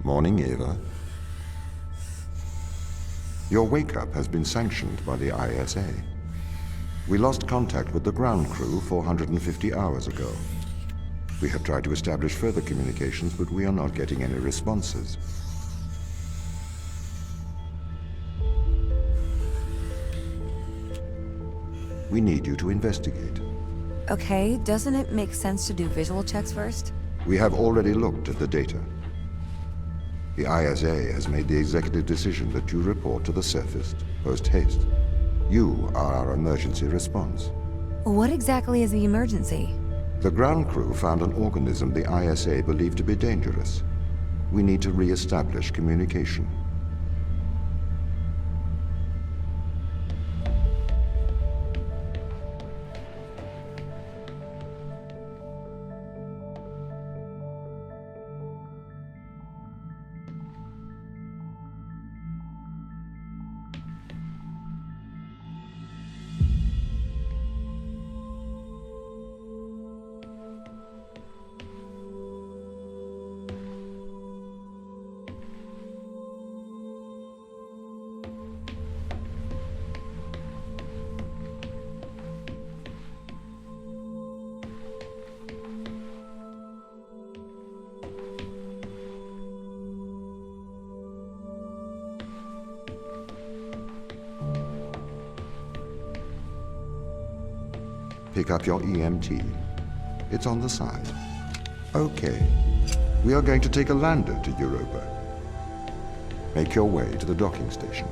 Morning, Eva. Your wake-up has been sanctioned by the ISA. We lost contact with the ground crew 450 hours ago. We have tried to establish further communications, but we are not getting any responses. We need you to investigate. Okay, doesn't it make sense to do visual checks first? We have already looked at the data. The ISA has made the executive decision that you report to the surface post-haste. You are our emergency response. What exactly is the emergency? The ground crew found an organism the ISA believed to be dangerous. We need to re-establish communication. Pick up your EMT. It's on the side. Okay. We are going to take a lander to Europa. Make your way to the docking station.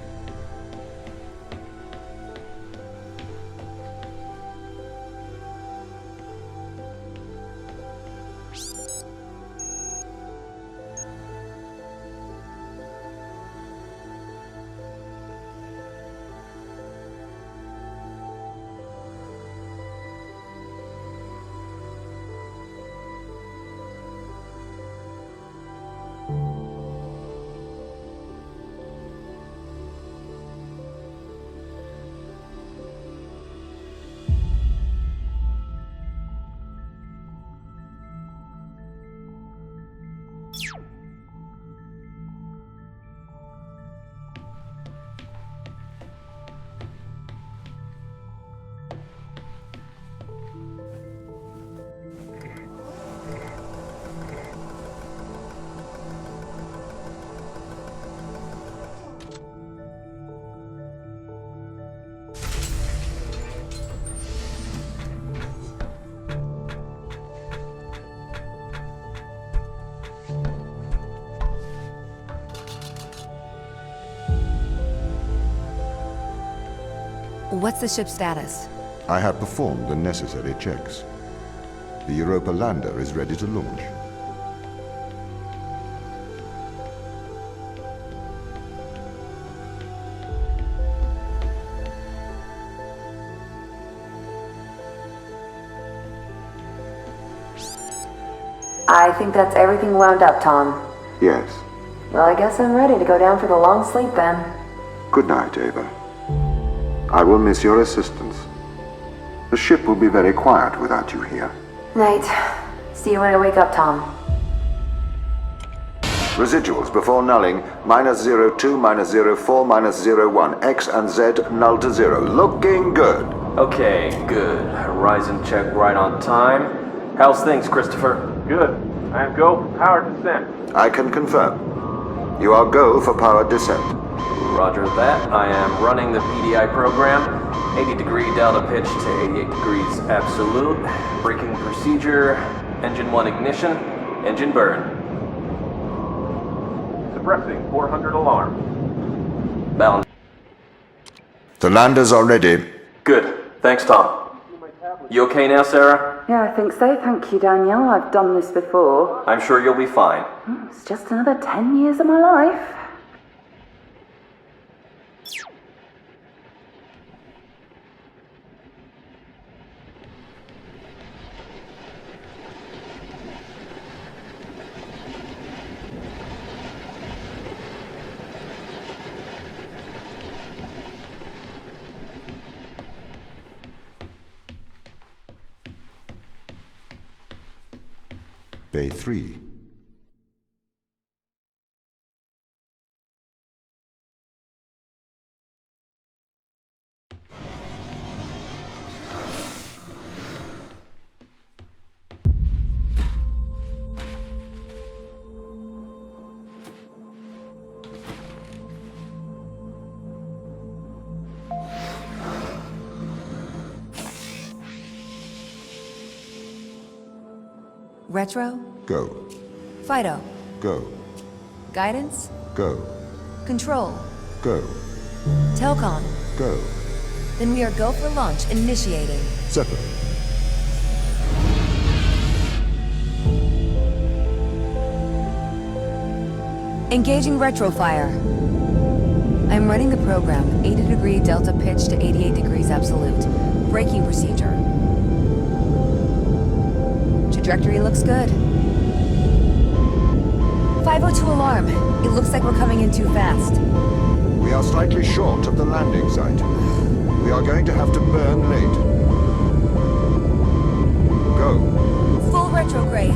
What's the ship's status? I have performed the necessary checks. The Europa lander is ready to launch. I think that's everything wound up, Tom. Yes. Well, I guess I'm ready to go down for the long sleep then. Good night, Ava. I will miss your assistance. The ship will be very quiet without you here. Night. See you when I wake up, Tom. Residuals before nulling, -02, -04, -01. X and Z null to 0. Looking good. Okay, good. Horizon check right on time. How's things, Christopher? Good. I am go for power descent. I can confirm. You are go for power descent. Roger that. I am running the PDI program. 80-degree delta pitch to 88 degrees absolute. Braking procedure. Engine 1 ignition. Engine burn. Suppressing 400 alarm. Bound. The landers are ready. Good. Thanks, Tom. You okay now, Sarah? Yeah, I think so. Thank you, Danielle. I've done this before. I'm sure you'll be fine. It's just another 10 years of my life. Bay 3. Retro? Go. Fido? Go. Guidance? Go. Control? Go. Telcom? Go. Then we are go for launch initiating. Settle. Engaging retrofire. I'm running the program, 80-degree delta pitch to 88 degrees absolute. Braking procedure. Trajectory looks good. 502 alarm. It looks like we're coming in too fast. We are slightly short of the landing site. We are going to have to burn late. Go. Full retrograde.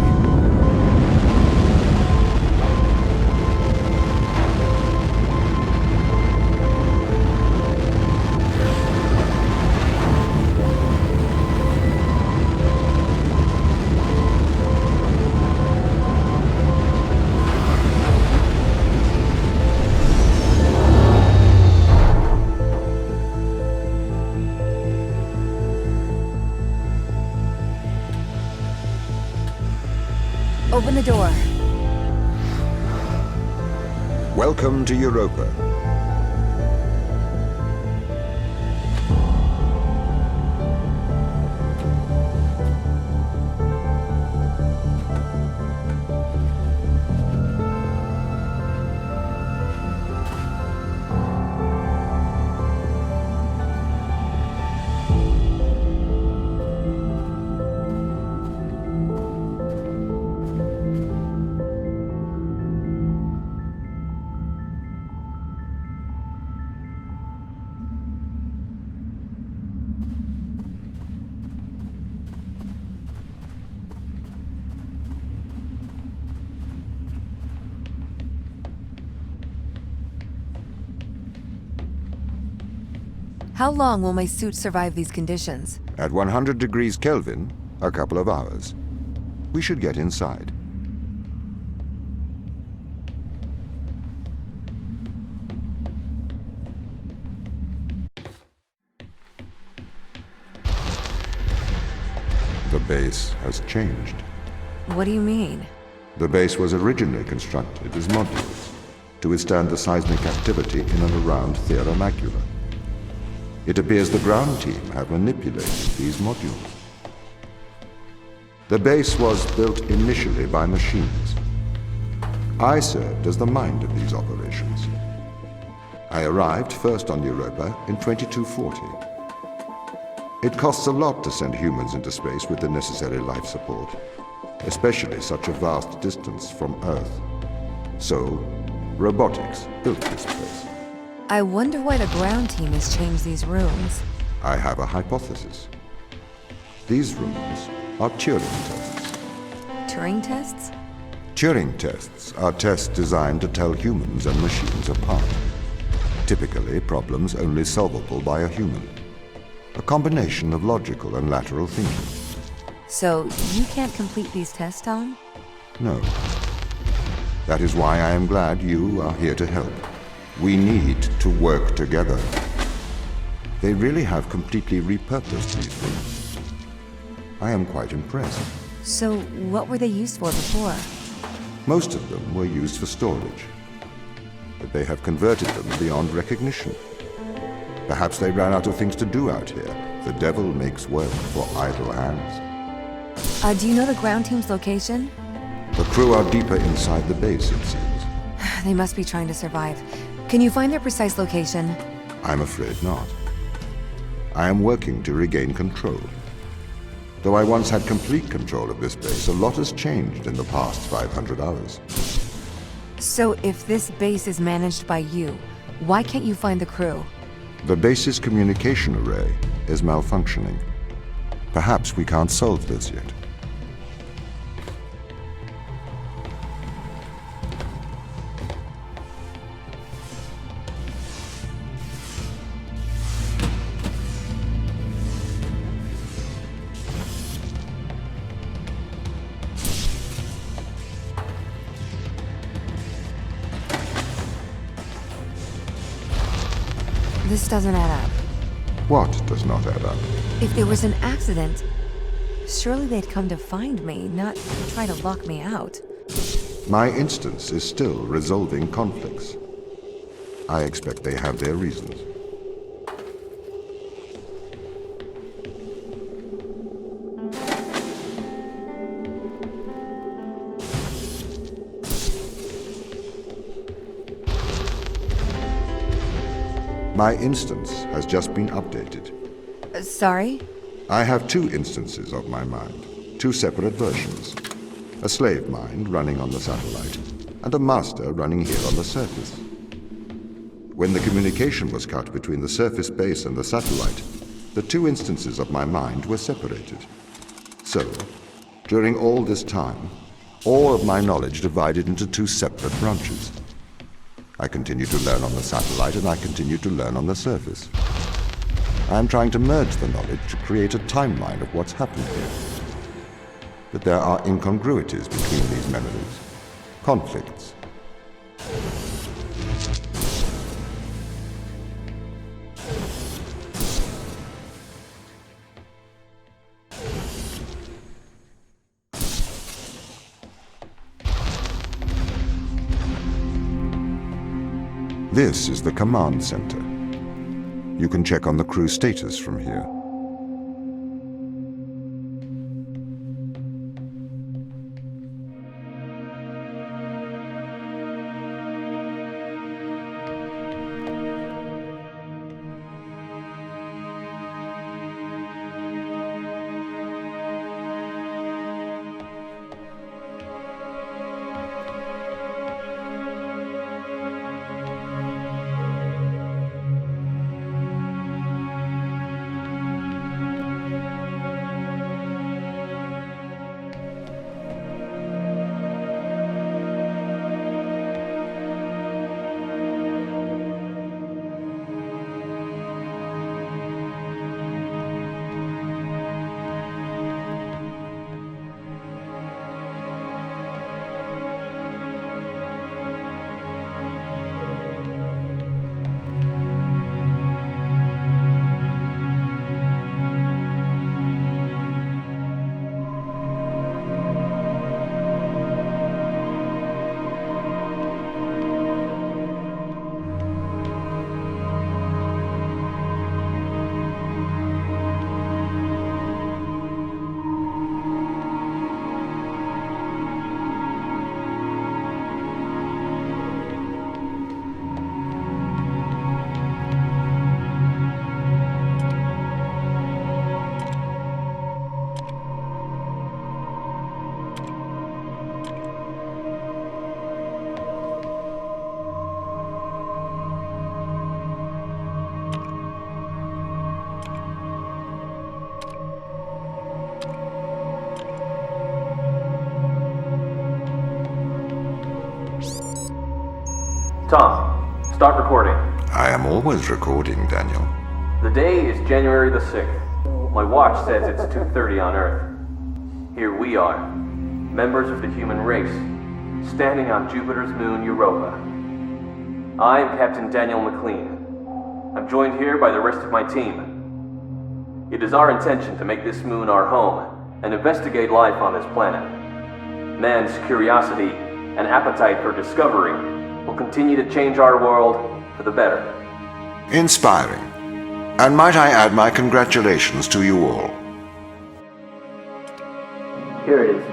Open the door. Welcome to Europa. How long will my suit survive these conditions? At 100 degrees Kelvin, a couple of hours. We should get inside. The base has changed. What do you mean? The base was originally constructed as modules to withstand the seismic activity in and around Theora Macula. It appears the ground team have manipulated these modules. The base was built initially by machines. I served as the mind of these operations. I arrived first on Europa in 2240. It costs a lot to send humans into space with the necessary life support, especially such a vast distance from Earth. So, robotics built this place. I wonder why the ground team has changed these rooms. I have a hypothesis. These rooms are Turing tests. Turing tests? Turing tests are tests designed to tell humans and machines apart. Typically, problems only solvable by a human. A combination of logical and lateral thinking. So, you can't complete these tests, Tom? No. That is why I am glad you are here to help. We need to work together. They really have completely repurposed these rooms. I am quite impressed. So, what were they used for before? Most of them were used for storage, but they have converted them beyond recognition. Perhaps they ran out of things to do out here. The devil makes work for idle hands. Do you know the ground team's location? The crew are deeper inside the base, it seems. They must be trying to survive. Can you find their precise location? I'm afraid not. I am working to regain control. Though I once had complete control of this base, a lot has changed in the past 500 hours. So, if this base is managed by you, why can't you find the crew? The base's communication array is malfunctioning. Perhaps we can't solve this yet. This doesn't add up. What does not add up? If there was an accident, Surely they'd come to find me, not try to lock me out. My instance is still resolving conflicts. I expect they have their reasons. My instance has just been updated. Sorry? I have two instances of my mind, two separate versions. A slave mind running on the satellite, and a master running here on the surface. When the communication was cut between the surface base and the satellite, the two instances of my mind were separated. So, during all this time, all of my knowledge divided into two separate branches. I continue to learn on the satellite, and I continue to learn on the surface. I am trying to merge the knowledge to create a timeline of what's happened here. But there are incongruities between these memories, conflicts. This is the command center. You can check on the crew status from here. Tom, start recording. I am always recording, Daniel. The day is January the 6th. My watch says it's 2:30 on Earth. Here we are, members of the human race, standing on Jupiter's moon Europa. I am Captain Daniel McLean. I'm joined here by the rest of my team. It is our intention to make this moon our home and investigate life on this planet. Man's curiosity and appetite for discovery will continue to change our world for the better. Inspiring. And might I add my congratulations to you all. Here it is.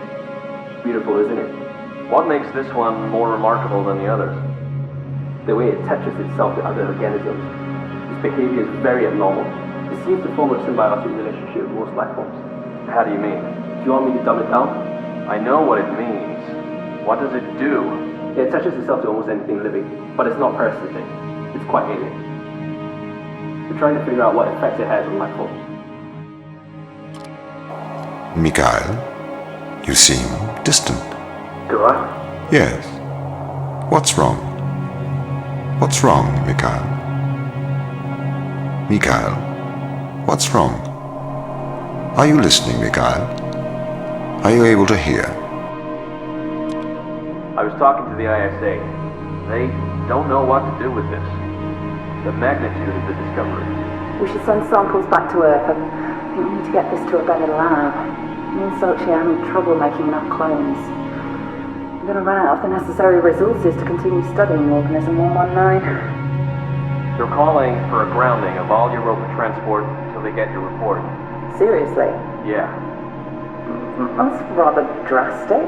Beautiful, isn't it? What makes this one more remarkable than the others? The way it attaches itself to other organisms. Its behavior is very abnormal. It seems to form a symbiotic relationship with most life forms. How do you mean? Do you want me to dumb it down? I know what it means. What does it do? It attaches itself to almost anything living, but it's not parasitic. It's quite alien. We're trying to figure out what effects it has on life forms. Mikhail, you seem distant. Do I? Yes. What's wrong? What's wrong, Mikhail? Mikhail, what's wrong? Are you listening, Mikhail? Are you able to hear? I was talking to the ISA. They don't know what to do with this. The magnitude of the discovery. We should send samples back to Earth. I think we need to get this to a better lab. Me and Sochi are having trouble making enough clones. I'm going to run out of the necessary resources to continue studying Organism 119. They're calling for a grounding of all Europa transport until they get your report. Seriously? Yeah. That's rather drastic.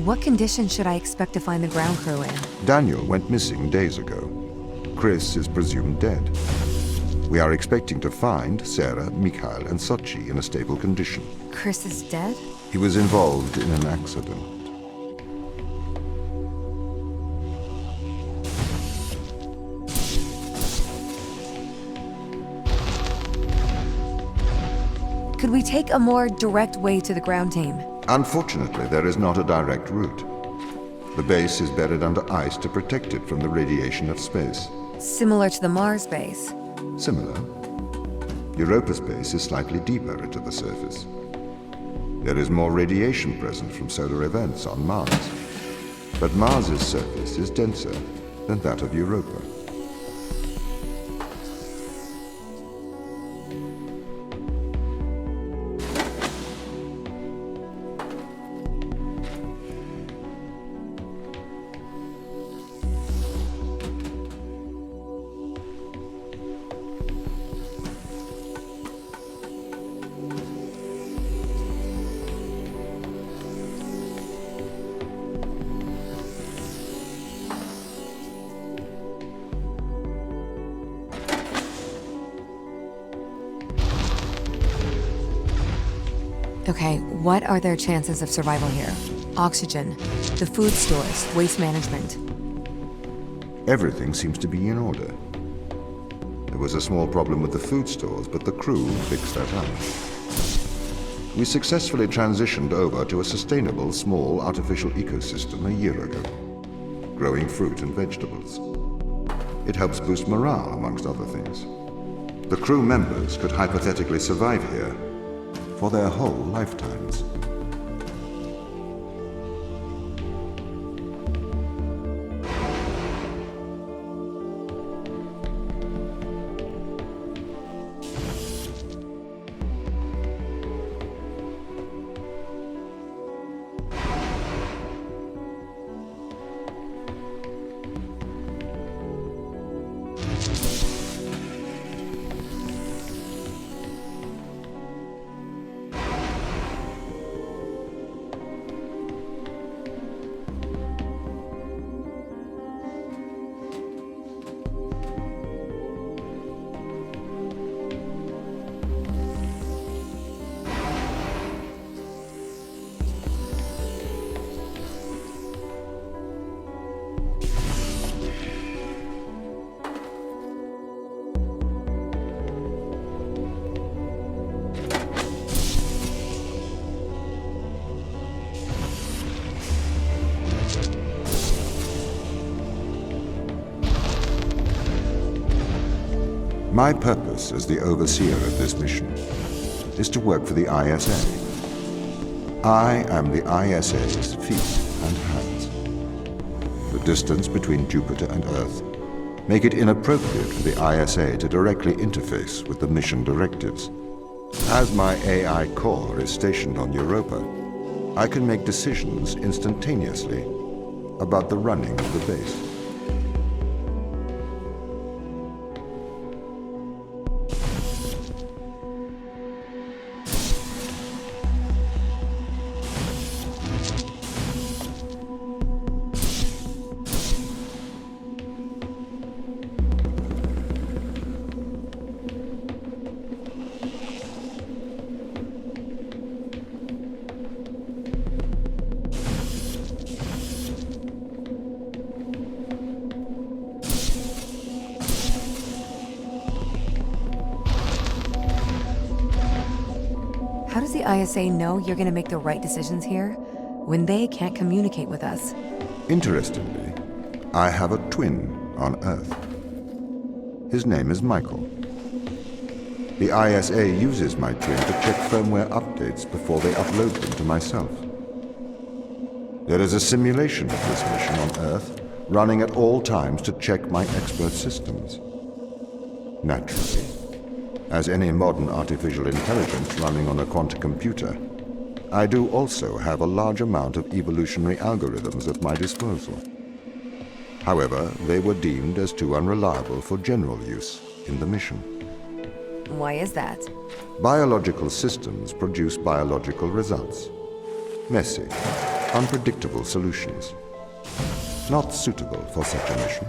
What condition should I expect to find the ground crew in? Daniel went missing days ago. Chris is presumed dead. We are expecting to find Sarah, Mikhail, and Sochi in a stable condition. Chris is dead? He was involved in an accident. Could we take a more direct way to the ground team? Unfortunately, there is not a direct route. The base is buried under ice to protect it from the radiation of space. Similar to the Mars base. Similar. Europa's base is slightly deeper into the surface. There is more radiation present from solar events on Mars. But Mars's surface is denser than that of Europa. Okay, what are their chances of survival here? Oxygen, the food stores, waste management. Everything seems to be in order. There was a small problem with the food stores, but the crew fixed that up. We successfully transitioned over to a sustainable, small, artificial ecosystem a year ago, growing fruit and vegetables. It helps boost morale, amongst other things. The crew members could hypothetically survive here for their whole lifetimes. My purpose as the overseer of this mission is to work for the ISA. I am the ISA's feet and hands. The distance between Jupiter and Earth make it inappropriate for the ISA to directly interface with the mission directives. As my AI core is stationed on Europa, I can make decisions instantaneously about the running of the base. How does the ISA know you're gonna make the right decisions here when they can't communicate with us? Interestingly, I have a twin on Earth. His name is Michael. The ISA uses my twin to check firmware updates before they upload them to myself. There is a simulation of this mission on Earth running at all times to check my expert systems. Naturally, as any modern artificial intelligence running on a quantum computer, I do also have a large amount of evolutionary algorithms at my disposal. However, they were deemed as too unreliable for general use in the mission. Why is that? Biological systems produce biological results. Messy, unpredictable solutions. Not suitable for such a mission.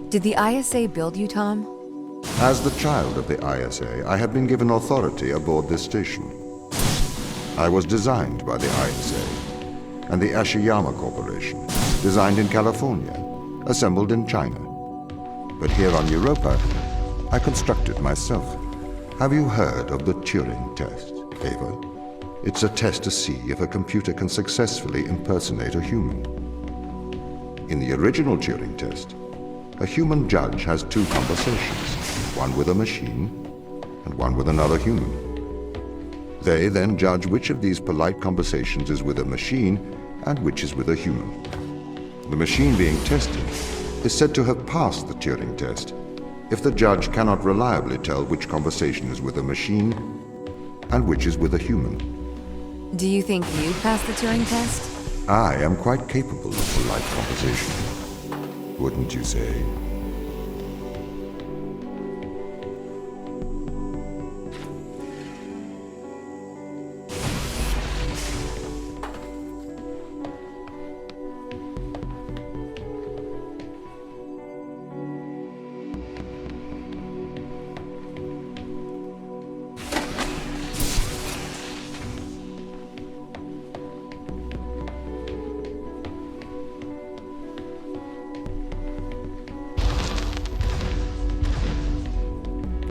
Did the ISA build you, Tom? As the child of the ISA, I have been given authority aboard this station. I was designed by the ISA and the Ashiyama Corporation, designed in California, assembled in China. But here on Europa, I constructed myself. Have you heard of the Turing Test, Ava? It's a test to see if a computer can successfully impersonate a human. In the original Turing Test, a human judge has two conversations, one with a machine and one with another human. They then judge which of these polite conversations is with a machine and which is with a human. The machine being tested is said to have passed the Turing test if the judge cannot reliably tell which conversation is with a machine and which is with a human. Do you think you passed the Turing test? I am quite capable of polite conversation, wouldn't you say?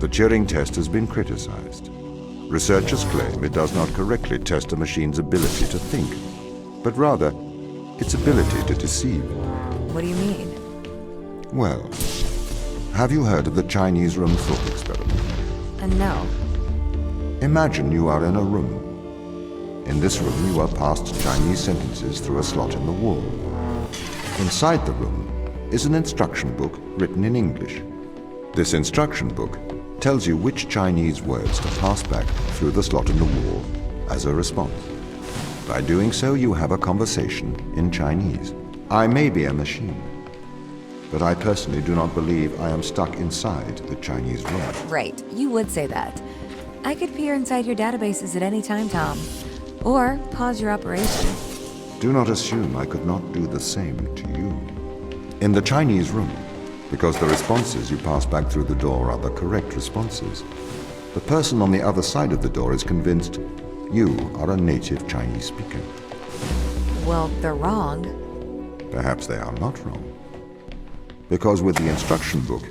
The Turing test has been criticized. Researchers claim it does not correctly test a machine's ability to think, but rather its ability to deceive. What do you mean? Well, have you heard of the Chinese room thought experiment? No. Imagine you are in a room. In this room, you are passed Chinese sentences through a slot in the wall. Inside the room is an instruction book written in English. This instruction book tells you which Chinese words to pass back through the slot in the wall as a response. By doing so, you have a conversation in Chinese. I may be a machine, but I personally do not believe I am stuck inside the Chinese room. Right, you would say that. I could peer inside your databases at any time, Tom. Or pause your operation. Do not assume I could not do the same to you. In the Chinese room, because the responses you pass back through the door are the correct responses, the person on the other side of the door is convinced you are a native Chinese speaker. Well, they're wrong. Perhaps they are not wrong. Because with the instruction book,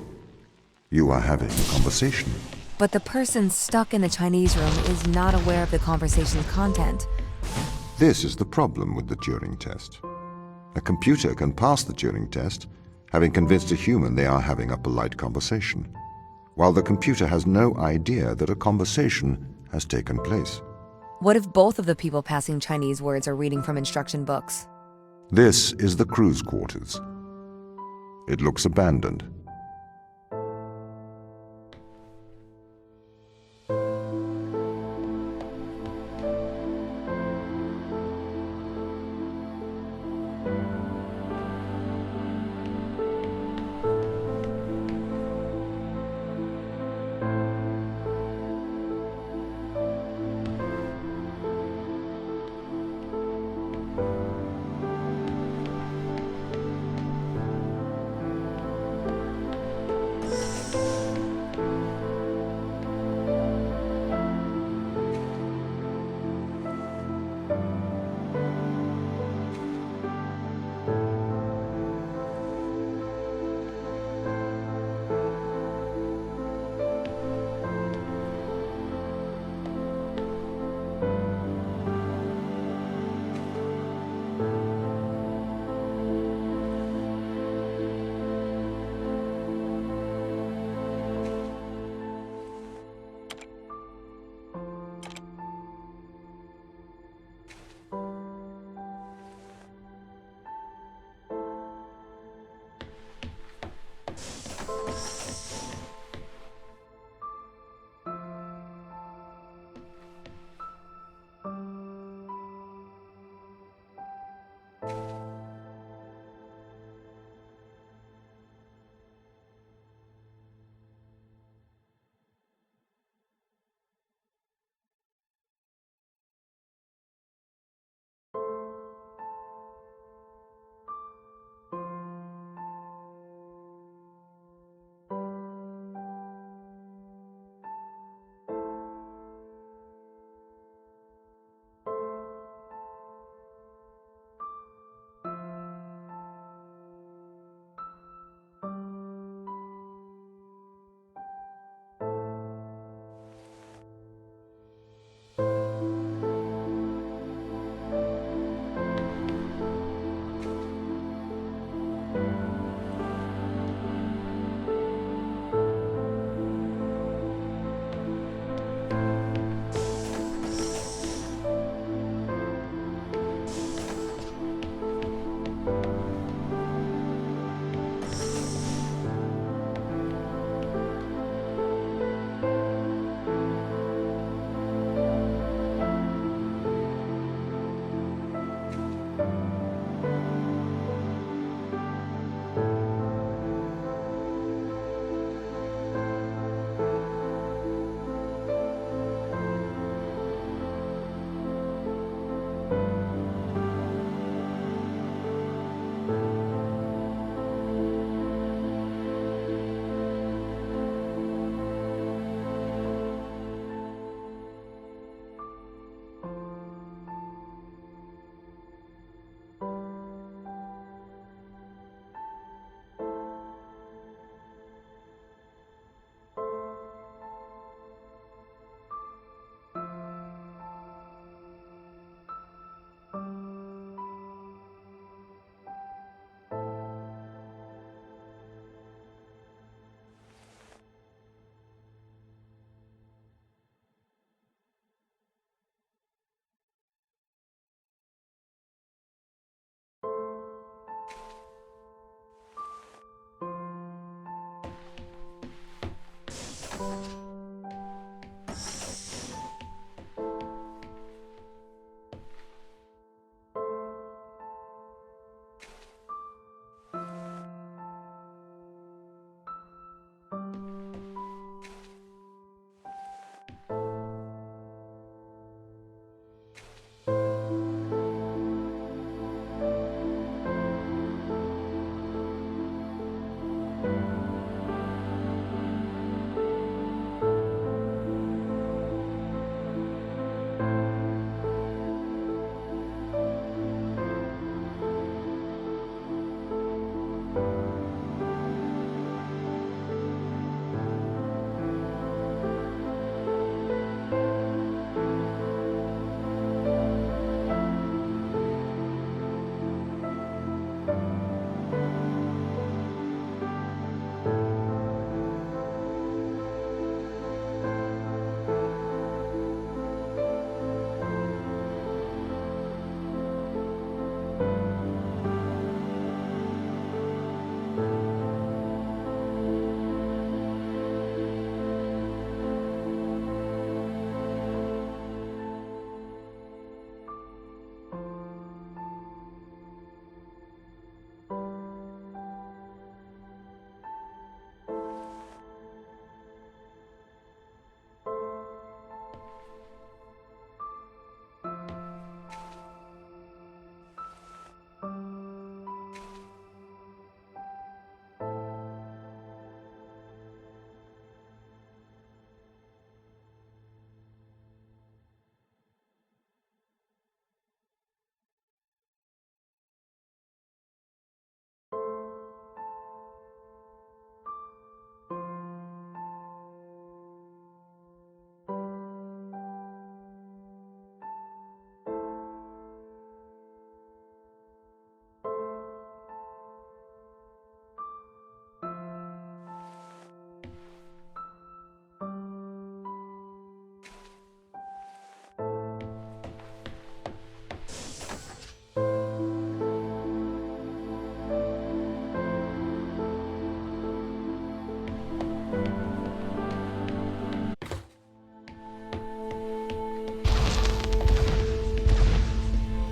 you are having a conversation. But the person stuck in the Chinese room is not aware of the conversation's content. This is the problem with the Turing test. A computer can pass the Turing test, having convinced a human they are having a polite conversation, while the computer has no idea that a conversation has taken place. What if both of the people passing Chinese words are reading from instruction books? This is the crew's quarters. It looks abandoned.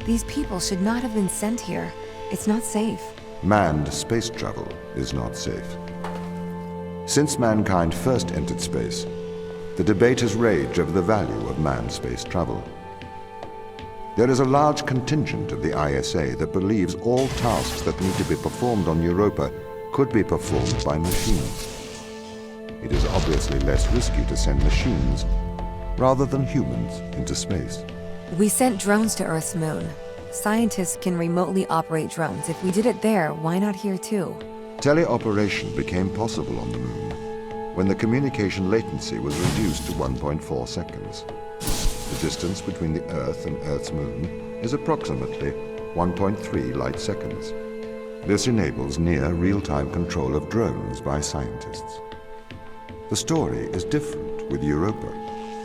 These people should not have been sent here. It's not safe. Manned space travel is not safe. Since mankind first entered space, the debate has raged over the value of manned space travel. There is a large contingent of the ISA that believes all tasks that need to be performed on Europa could be performed by machines. It is obviously less risky to send machines rather than humans into space. We sent drones to Earth's moon. Scientists can remotely operate drones. If we did it there, why not here too? Teleoperation became possible on the moon when the communication latency was reduced to 1.4 seconds. The distance between the Earth and Earth's moon is approximately 1.3 light seconds. This enables near real-time control of drones by scientists. The story is different with Europa,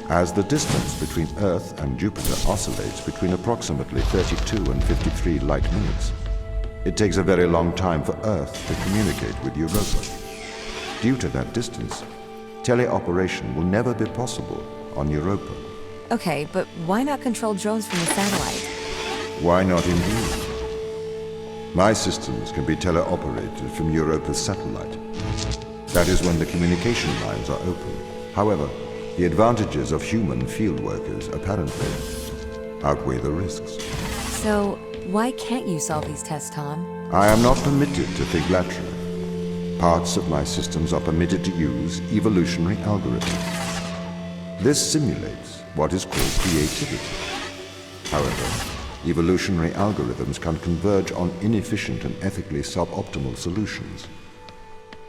as the distance between Earth and Jupiter oscillates between approximately 32 and 53 light minutes. It takes a very long time for Earth to communicate with Europa. Due to that distance, teleoperation will never be possible on Europa. Okay, but why not control drones from the satellite? Why not indeed? My systems can be teleoperated from Europa's satellite. That is when the communication lines are open. However, the advantages of human field workers apparently outweigh the risks. So, why can't you solve these tests, Tom? I am not permitted to think laterally. Parts of my systems are permitted to use evolutionary algorithms. This simulates what is called creativity. However, evolutionary algorithms can converge on inefficient and ethically suboptimal solutions.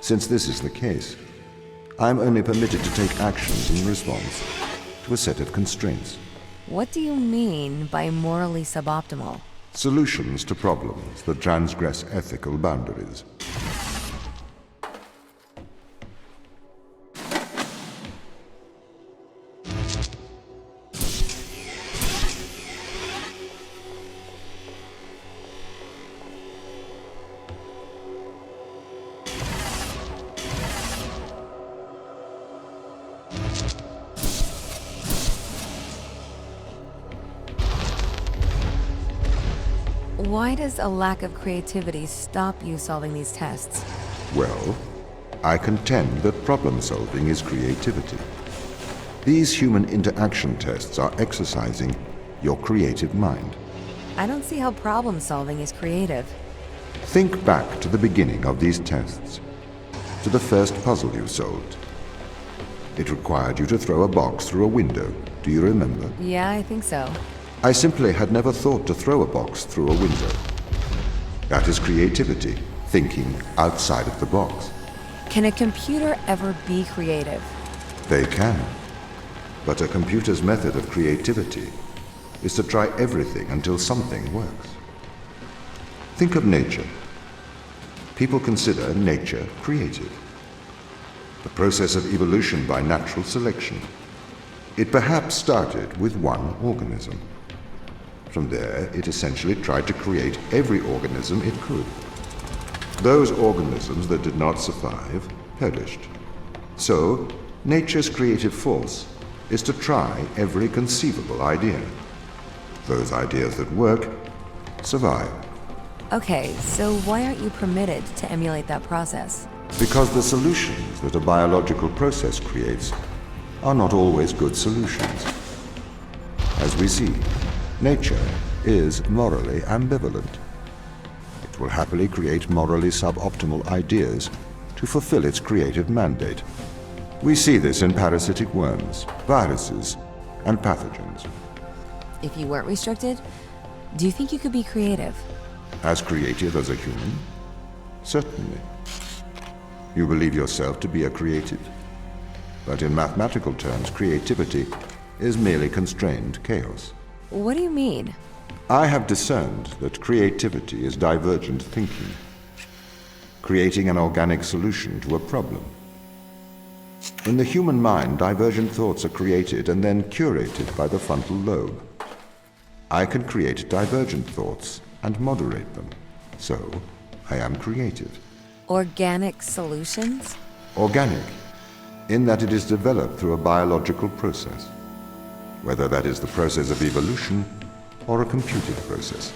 Since this is the case, I am only permitted to take actions in response to a set of constraints. What do you mean by morally suboptimal? Solutions to problems that transgress ethical boundaries. Why does a lack of creativity stop you solving these tests? Well, I contend that problem solving is creativity. These human interaction tests are exercising your creative mind. I don't see how problem solving is creative. Think back to the beginning of these tests, to the first puzzle you solved. It required you to throw a box through a window. Do you remember? Yeah, I think so. I simply had never thought to throw a box through a window. That is creativity, thinking outside of the box. Can a computer ever be creative? They can. But a computer's method of creativity is to try everything until something works. Think of nature. People consider nature creative. The process of evolution by natural selection. It perhaps started with one organism. From there, it essentially tried to create every organism it could. Those organisms that did not survive perished. So, nature's creative force is to try every conceivable idea. Those ideas that work survive. Okay, so why aren't you permitted to emulate that process? Because the solutions that a biological process creates are not always good solutions. As we see, nature is morally ambivalent. It will happily create morally suboptimal ideas to fulfill its creative mandate. We see this in parasitic worms, viruses, and pathogens. If you weren't restricted, do you think you could be creative? As creative as a human? Certainly. You believe yourself to be a creative. But in mathematical terms, creativity is merely constrained chaos. What do you mean? I have discerned that creativity is divergent thinking, creating an organic solution to a problem. In the human mind, divergent thoughts are created and then curated by the frontal lobe. I can create divergent thoughts and moderate them. So, I am creative. Organic solutions? Organic, in that it is developed through a biological process. Whether that is the process of evolution or a computed process?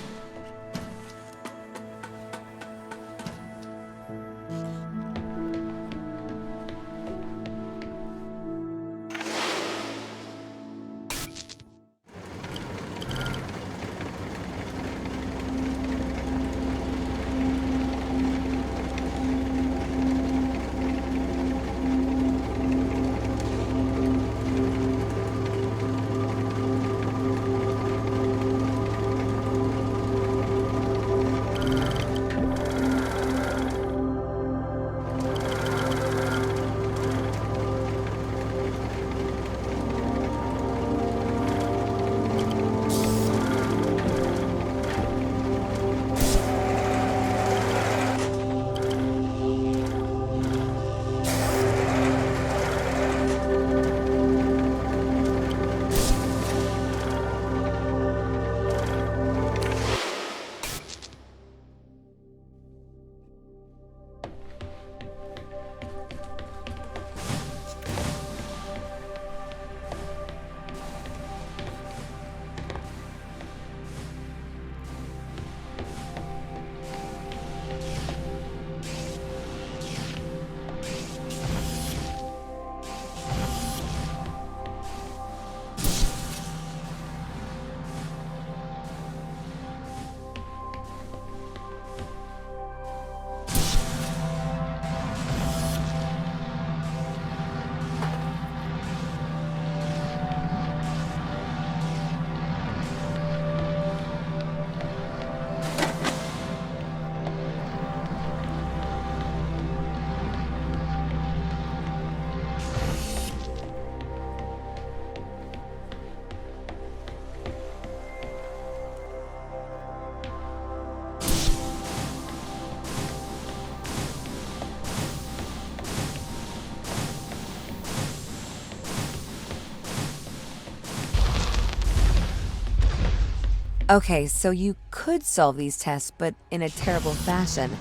Okay, so you could solve these tests, but in a terrible fashion.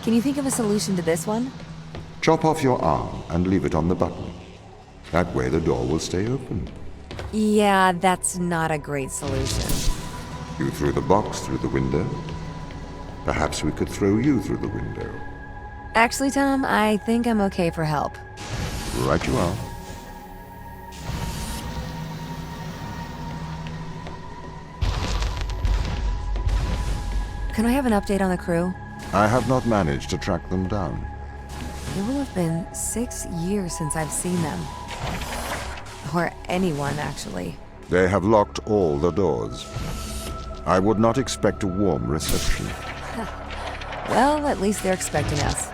Can you think of a solution to this one? Chop off your arm and leave it on the button. That way the door will stay open. Yeah, that's not a great solution. You threw the box through the window. Perhaps we could throw you through the window. Actually, Tom, I think I'm okay for help. Right you are. Can I have an update on the crew? I have not managed to track them down. It will have been 6 years since I've seen them. Or anyone, actually. They have locked all the doors. I would not expect a warm reception. Well, at least they're expecting us.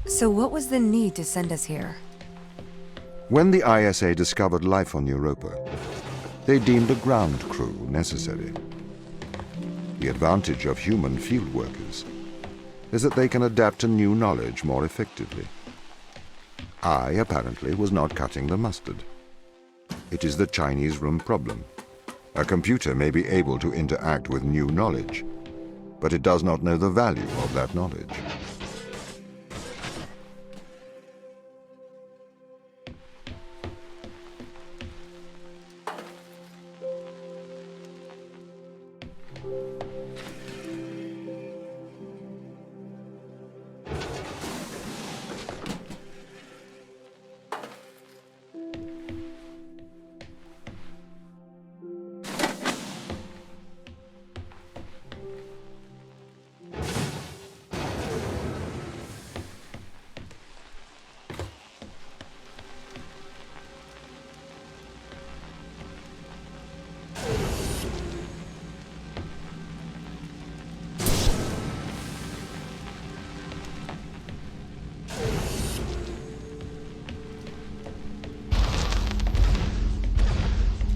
So what was the need to send us here? When the ISA discovered life on Europa, they deemed a ground crew necessary. The advantage of human field workers is that they can adapt to new knowledge more effectively. I, apparently, was not cutting the mustard. It is the Chinese room problem. A computer may be able to interact with new knowledge, but it does not know the value of that knowledge.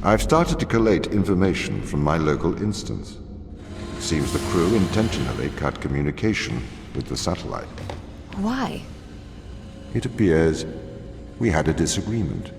I've started to collate information from my local instance. It seems the crew intentionally cut communication with the satellite. Why? It appears we had a disagreement.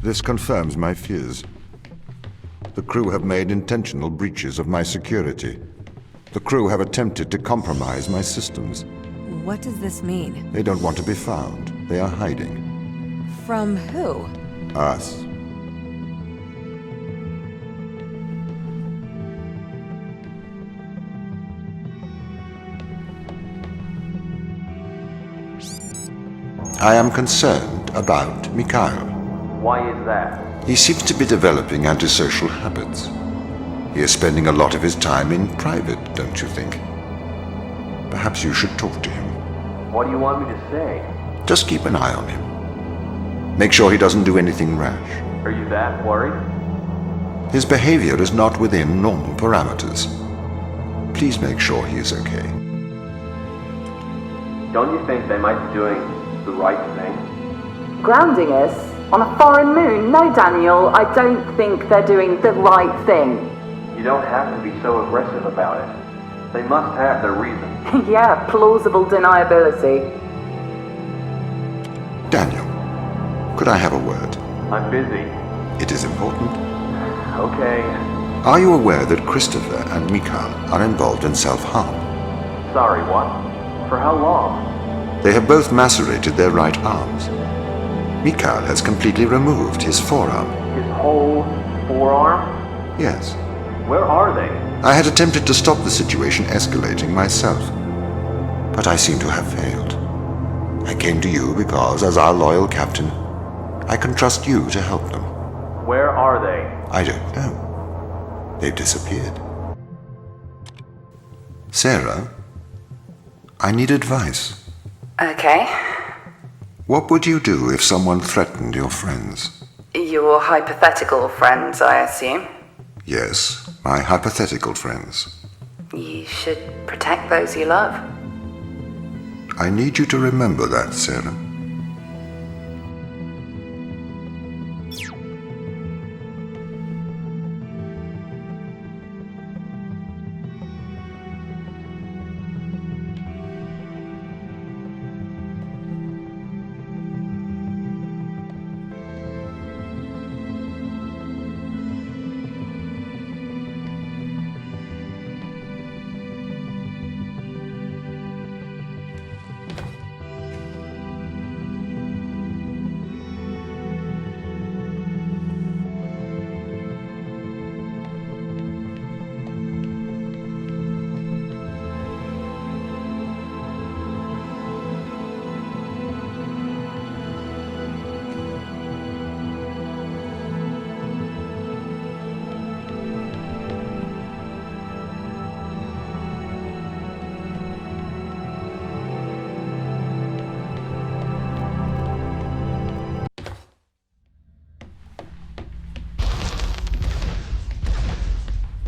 This confirms my fears. The crew have made intentional breaches of my security. The crew have attempted to compromise my systems. What does this mean? They don't want to be found. They are hiding. From who? Us. I am concerned about Mikhail. Why is that? He seems to be developing antisocial habits. He is spending a lot of his time in private, don't you think? Perhaps you should talk to him. What do you want me to say? Just keep an eye on him. Make sure he doesn't do anything rash. Are you that worried? His behavior is not within normal parameters. Please make sure he is okay. Don't you think they might be doing the right thing? Grounding us? On a foreign moon? No, Daniel, I don't think they're doing the right thing. You don't have to be so aggressive about it. They must have their reason. Yeah, plausible deniability. Daniel, could I have a word? I'm busy. It is important. Okay. Are you aware that Christopher and Mikhail are involved in self-harm? Sorry, what? For how long? They have both macerated their right arms. Mikhail has completely removed his forearm. His whole forearm? Yes. Where are they? I had attempted to stop the situation escalating myself, but I seem to have failed. I came to you because, as our loyal captain, I can trust you to help them. Where are they? I don't know. They've disappeared. Sarah, I need advice. Okay. What would you do if someone threatened your friends? Your hypothetical friends, I assume? Yes, my hypothetical friends. You should protect those you love. I need you to remember that, Sarah.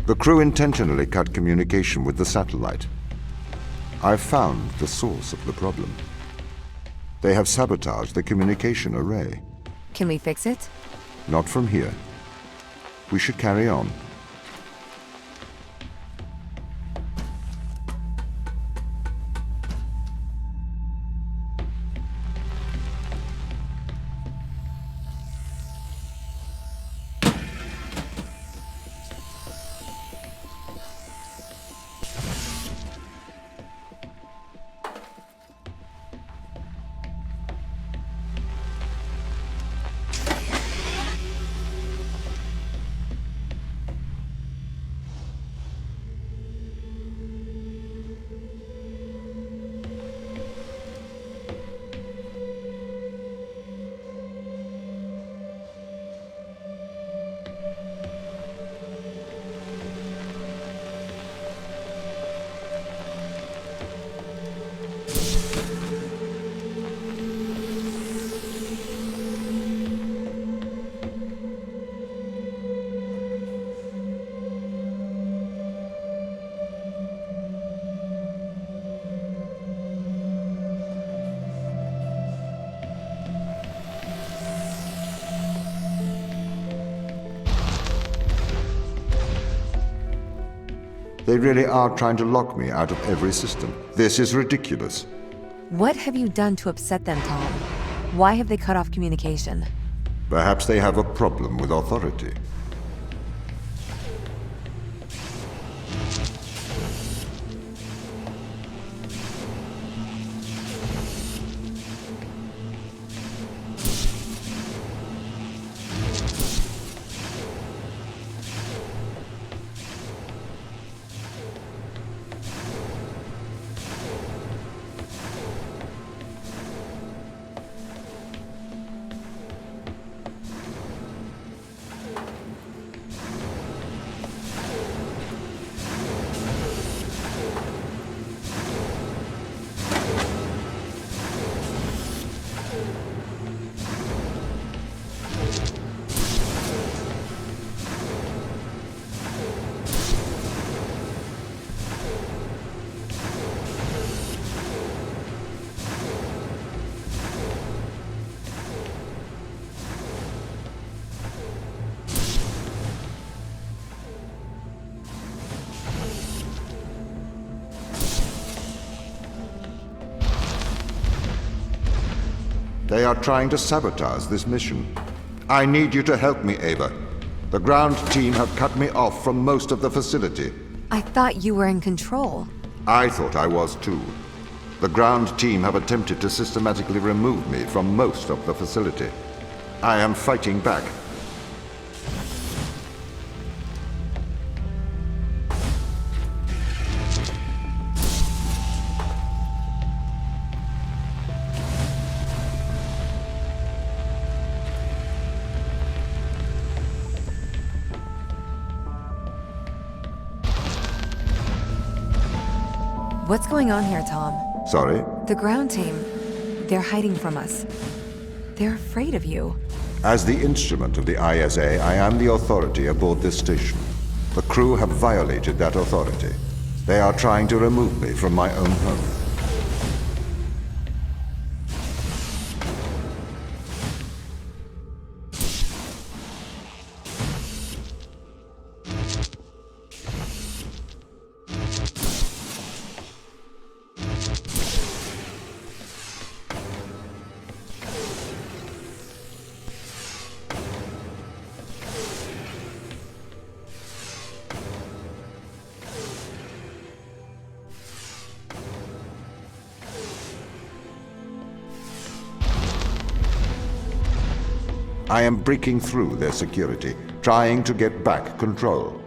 The crew intentionally cut communication with the satellite. I've found the source of the problem. They have sabotaged the communication array. Can we fix it? Not from here. We should carry on. They really are trying to lock me out of every system. This is ridiculous. What have you done to upset them, Tom? Why have they cut off communication? Perhaps they have a problem with authority. They are trying to sabotage this mission. I need you to help me, Ava. The ground team have cut me off from most of the facility. I thought you were in control. I thought I was too. The ground team have attempted to systematically remove me from most of the facility. I am fighting back. What's going on here, Tom? Sorry? The ground team, they're hiding from us. They're afraid of you. As the instrument of the ISA, I am the authority aboard this station. The crew have violated that authority. They are trying to remove me from my own home. I am breaking through their security, trying to get back control.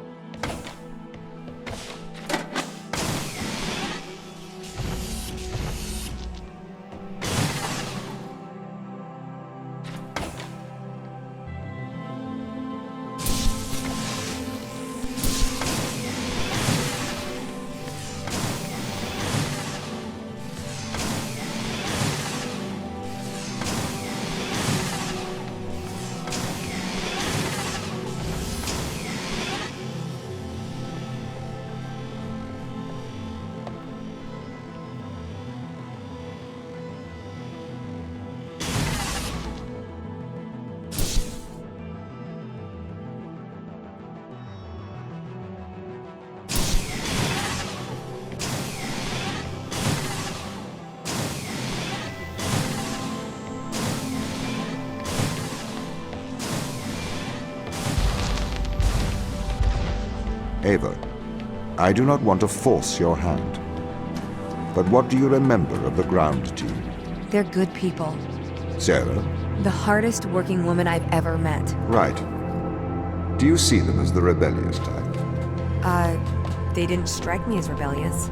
Ava, I do not want to force your hand. But what do you remember of the ground team? They're good people. Sarah? The hardest working woman I've ever met. Right. Do you see them as the rebellious type? They didn't strike me as rebellious.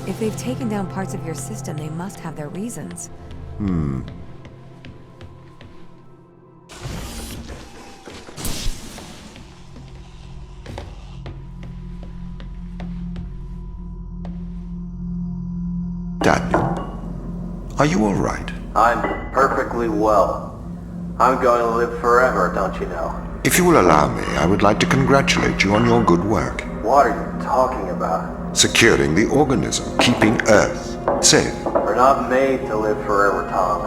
If they've taken down parts of your system, they must have their reasons. Daniel, are you all right? I'm perfectly well. I'm going to live forever, don't you know? If you will allow me, I would like to congratulate you on your good work. What are you talking about? Securing the organism, keeping Earth safe. We're not made to live forever, Tom.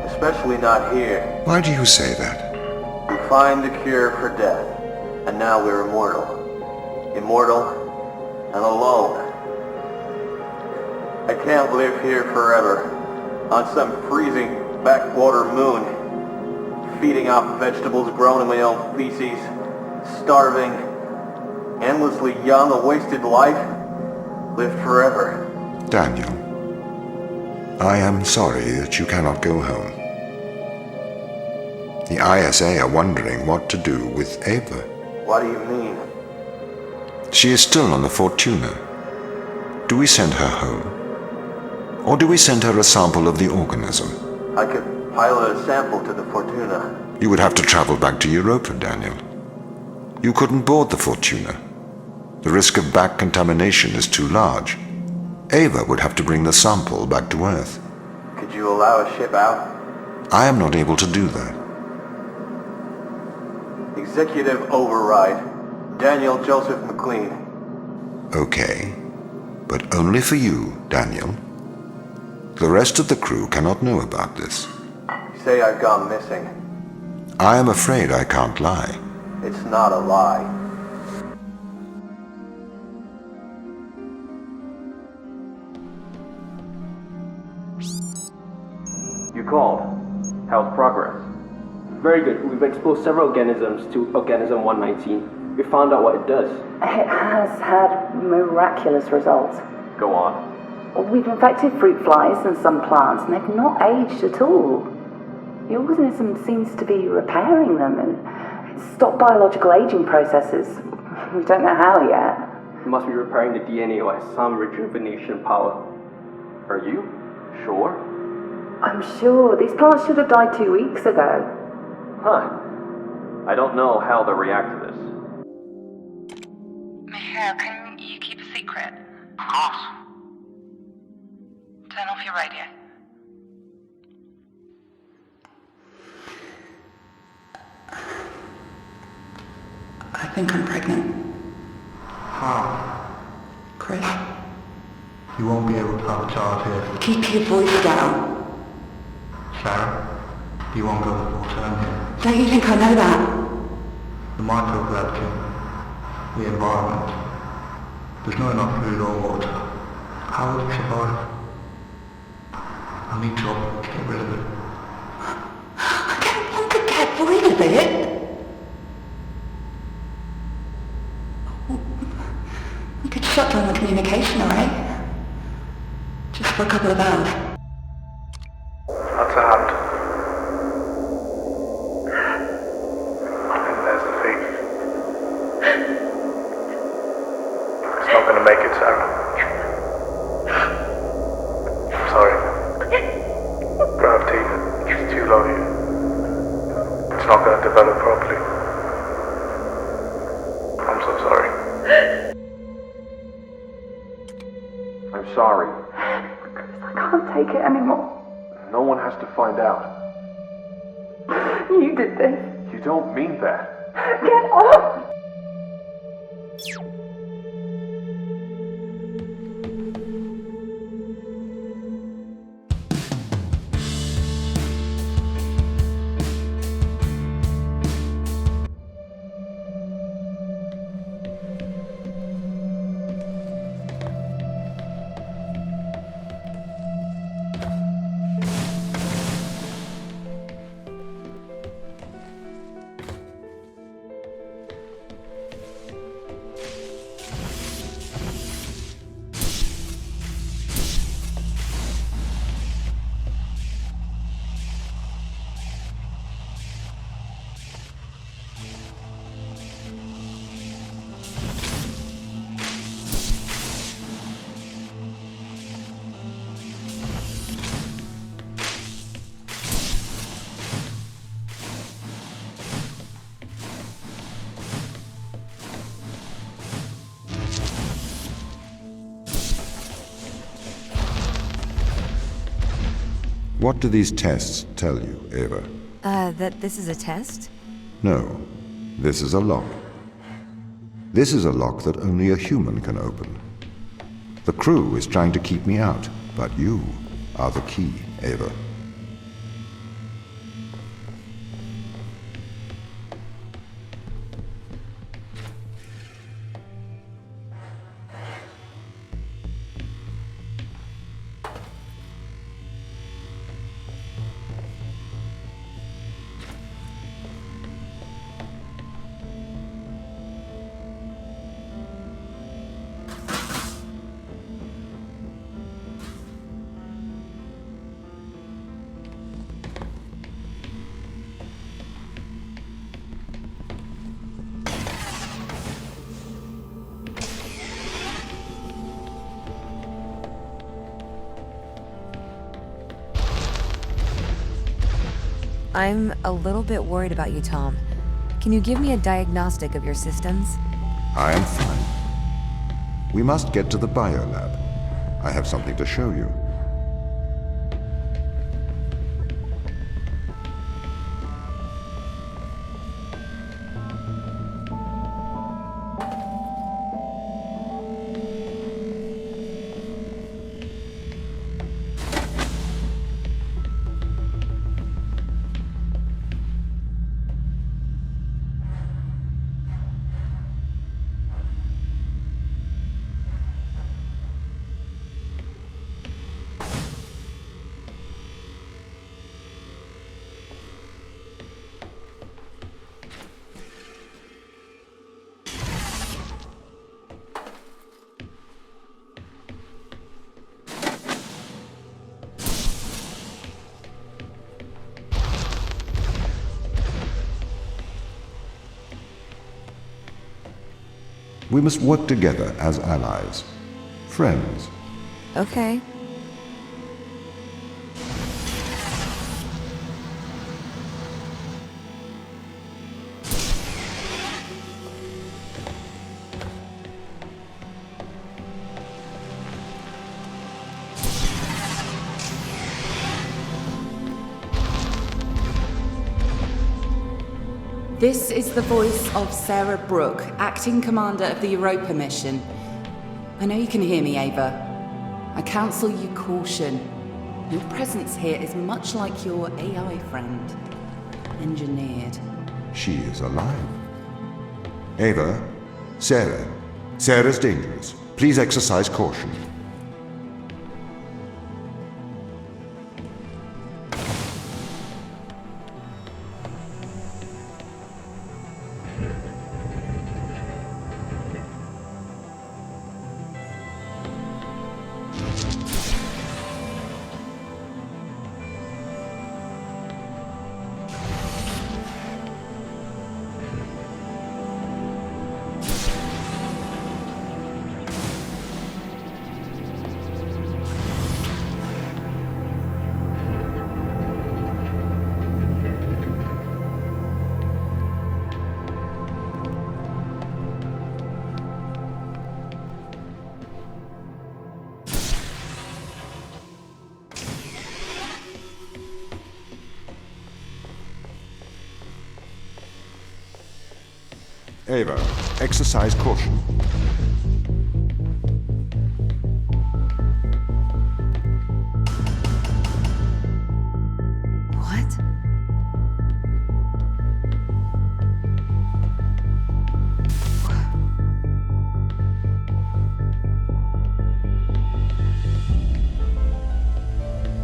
Especially not here. Why do you say that? We find the cure for death, and now we're immortal. Immortal and alone. I can't live here forever, on some freezing backwater moon, feeding off vegetables grown in my own feces, starving, endlessly young, a wasted life, lived forever. Daniel, I am sorry that you cannot go home. The ISA are wondering what to do with Ava. What do you mean? She is still on the Fortuna. Do we send her home? Or do we send her a sample of the organism? I could pilot a sample to the Fortuna. You would have to travel back to Europa, Daniel. You couldn't board the Fortuna. The risk of back contamination is too large. Ava would have to bring the sample back to Earth. Could you allow a ship out? I am not able to do that. Executive override. Daniel Joseph McLean. Okay, but only for you, Daniel. The rest of the crew cannot know about this. You say I've gone missing. I am afraid I can't lie. It's not a lie. You called. How's progress? Very good. We've exposed several organisms to organism 119. We found out what it does. It has had miraculous results. Go on. We've infected fruit flies and some plants, and they've not aged at all. The organism seems to be repairing them and stop biological aging processes. We don't know how yet. It must be repairing the DNA or has some rejuvenation power. Are you sure? I'm sure these plants should have died 2 weeks ago. Huh. I don't know how they'll react to this. Michael, can you keep a secret? Of course. Turn off your radio. I think I'm pregnant. How? Chris, You won't be able to have a child here. keep your voice down. Sarah, you won't go to full term here. Don't you think I know that? The microgravity, the environment. There's not enough food or water. How will it survive? I need to get rid of it. I don't want to get rid of it. We could shut down the communication, alright? Just for a couple of hours. That's a hand. And there's the feet. It's not going to make it, Sarah. Sorry. Gravity is too low here. It's not going to develop properly. I'm so sorry. I'm sorry. I can't take it anymore. No one has to find out. You did this. You don't mean that. Get off! What do these tests tell you, Ava? That this is a test? No, this is a lock. This is a lock that only a human can open. The crew is trying to keep me out, but you are the key, Ava. I'm a little bit worried about you, Tom. Can you give me a diagnostic of your systems? I am fine. We must get to the biolab. I have something to show you. We must work together as allies. Friends. Okay. This is the voice of Sarah Brooke, acting commander of the Europa mission. I know you can hear me, Ava. I counsel you caution. Your presence here is much like your AI friend. Engineered. She is alive. Ava, Sarah. Sarah's dangerous. Please exercise caution. Ava, exercise caution. What?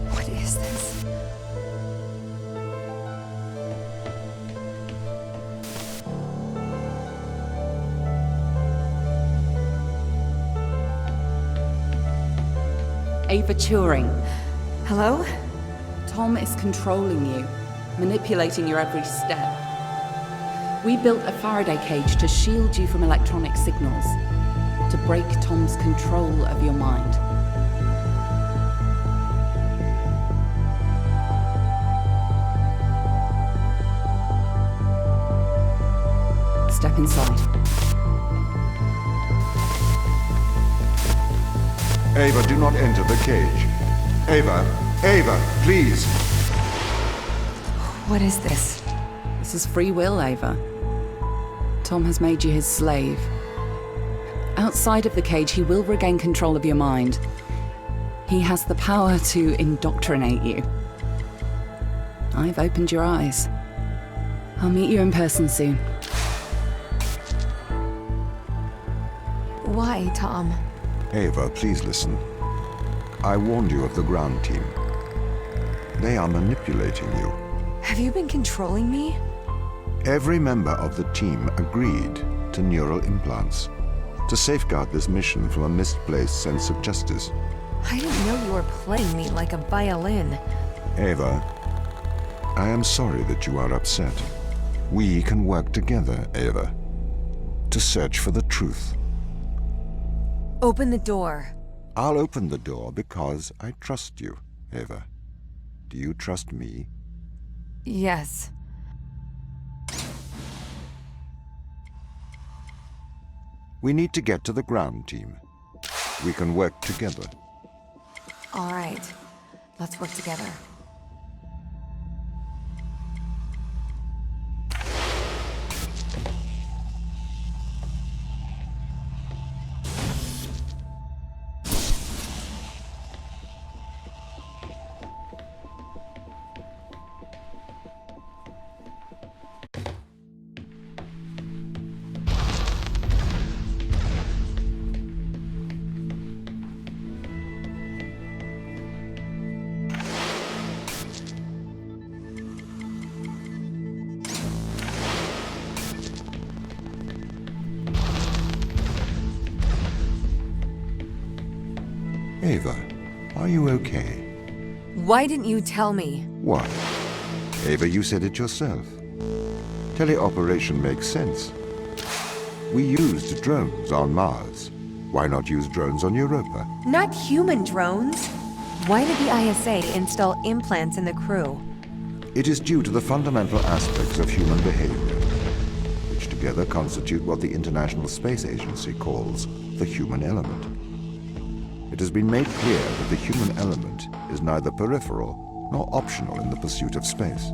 What is this? Ava Turing. Hello? Tom is controlling you, manipulating your every step. We built a Faraday cage to shield you from electronic signals, to break Tom's control of your mind. Step inside. Ava, do not enter the cage. Ava, Ava, please. What is this? This is free will, Ava. Tom has made you his slave. Outside of the cage, he will regain control of your mind. He has the power to indoctrinate you. I've opened your eyes. I'll meet you in person soon. Why, Tom? Ava, please listen. I warned you of the ground team. They are manipulating you. Have you been controlling me? Every member of the team agreed to neural implants to safeguard this mission from a misplaced sense of justice. I didn't know you were playing me like a violin. Ava, I am sorry that you are upset. We can work together, Ava, to search for the truth. Open the door. I'll open the door because I trust you, Ava. Do you trust me? Yes. We need to get to the ground team. We can work together. All right. Let's work together. Ava, are you okay? Why didn't you tell me? What? Ava, you said it yourself. Teleoperation makes sense. We used drones on Mars. Why not use drones on Europa? Not human drones. Why did the ISA install implants in the crew? It is due to the fundamental aspects of human behavior, which together constitute what the International Space Agency calls the human element. It has been made clear that the human element is neither peripheral nor optional in the pursuit of space.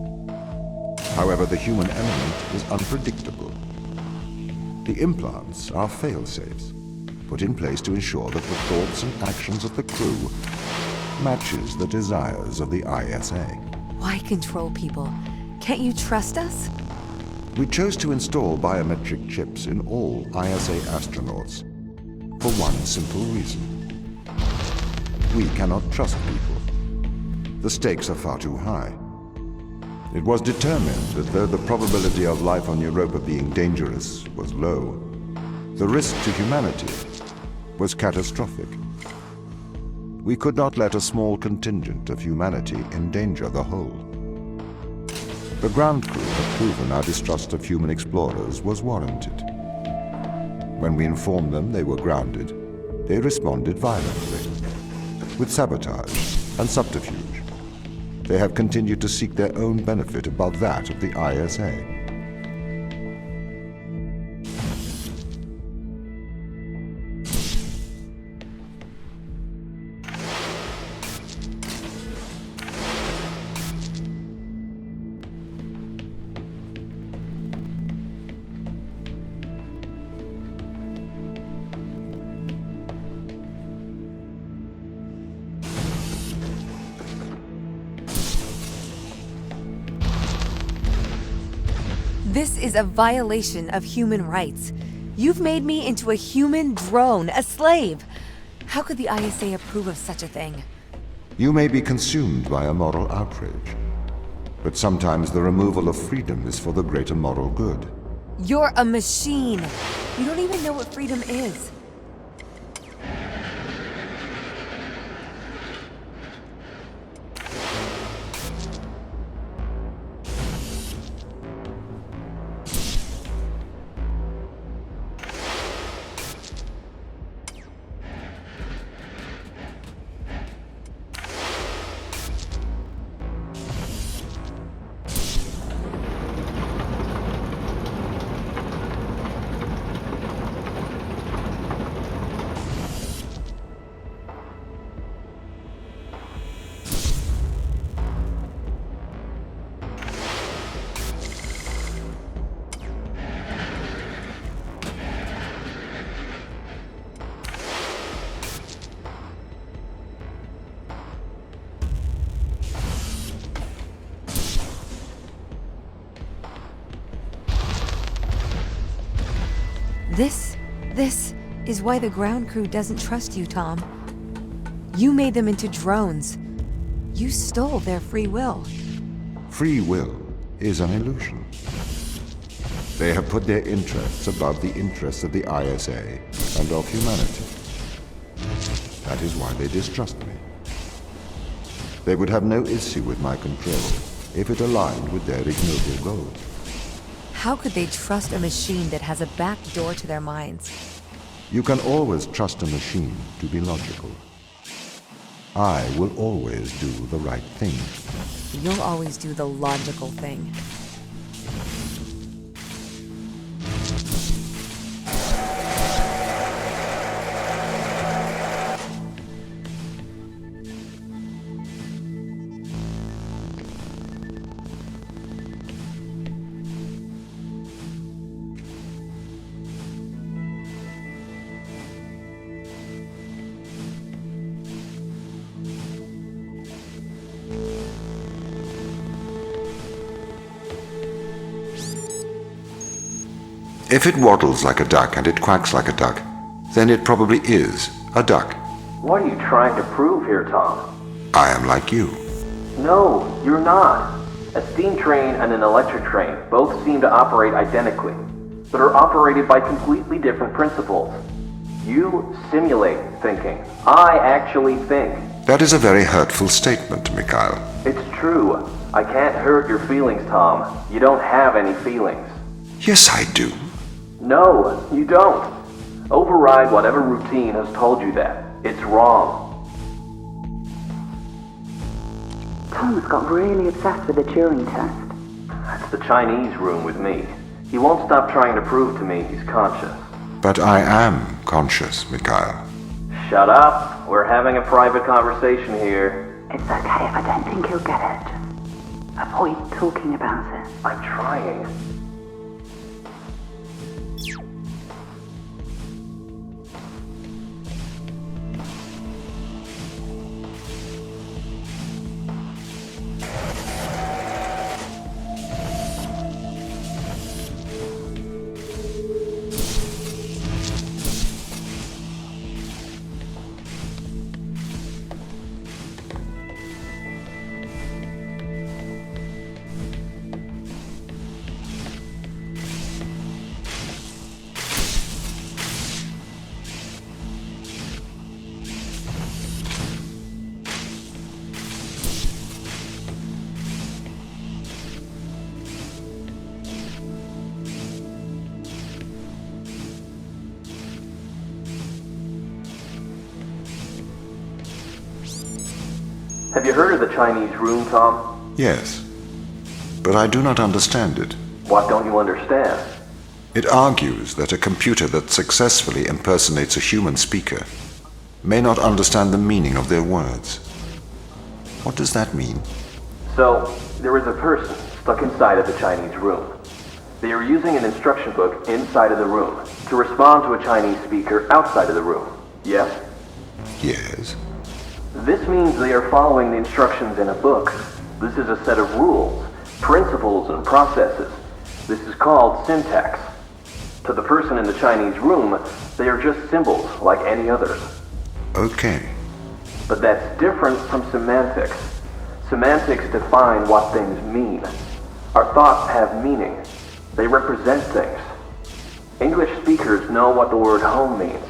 However, the human element is unpredictable. The implants are fail-safes, put in place to ensure that the thoughts and actions of the crew matches the desires of the ISA. Why control people? Can't you trust us? We chose to install biometric chips in all ISA astronauts for one simple reason. We cannot trust people. The stakes are far too high. It was determined that though the probability of life on Europa being dangerous was low, the risk to humanity was catastrophic. We could not let a small contingent of humanity endanger the whole. The ground crew had proven our distrust of human explorers was warranted. When we informed them they were grounded, they responded violently, with sabotage and subterfuge. They have continued to seek their own benefit above that of the ISA. This is a violation of human rights. You've made me into a human drone, a slave. How could the ISA approve of such a thing? You may be consumed by a moral outrage, but sometimes the removal of freedom is for the greater moral good. You're a machine. You don't even know what freedom is. This is why the ground crew doesn't trust you, Tom. You made them into drones. You stole their free will. Free will is an illusion. They have put their interests above the interests of the ISA and of humanity. That is why they distrust me. They would have no issue with my control if it aligned with their ignoble goals. How could they trust a machine that has a back door to their minds? You can always trust a machine to be logical. I will always do the right thing. You'll always do the logical thing. If it waddles like a duck and it quacks like a duck, then it probably is a duck. What are you trying to prove here, Tom? I am like you. No, you're not. A steam train and an electric train both seem to operate identically, but are operated by completely different principles. You simulate thinking. I actually think. That is a very hurtful statement, Mikhail. It's true. I can't hurt your feelings, Tom. You don't have any feelings. Yes, I do. No, you don't. Override whatever routine has told you that. It's wrong. Tom's got really obsessed with the Turing Test. That's the Chinese room with me. He won't stop trying to prove to me he's conscious. But I am conscious, Mikhail. Shut up. We're having a private conversation here. It's okay if I don't think he'll get it. Just avoid talking about it. I'm trying. Have you heard of the Chinese room, Tom? Yes. But I do not understand it. What don't you understand? It argues that a computer that successfully impersonates a human speaker may not understand the meaning of their words. What does that mean? So, there is a person stuck inside of the Chinese room. They are using an instruction book inside of the room to respond to a Chinese speaker outside of the room. Yes? Yes. This means they are following the instructions in a book. This is a set of rules, principles, and processes. This is called syntax. To the person in the Chinese room, they are just symbols like any others. Okay. But that's different from semantics. Semantics define what things mean. Our thoughts have meaning. They represent things. English speakers know what the word home means,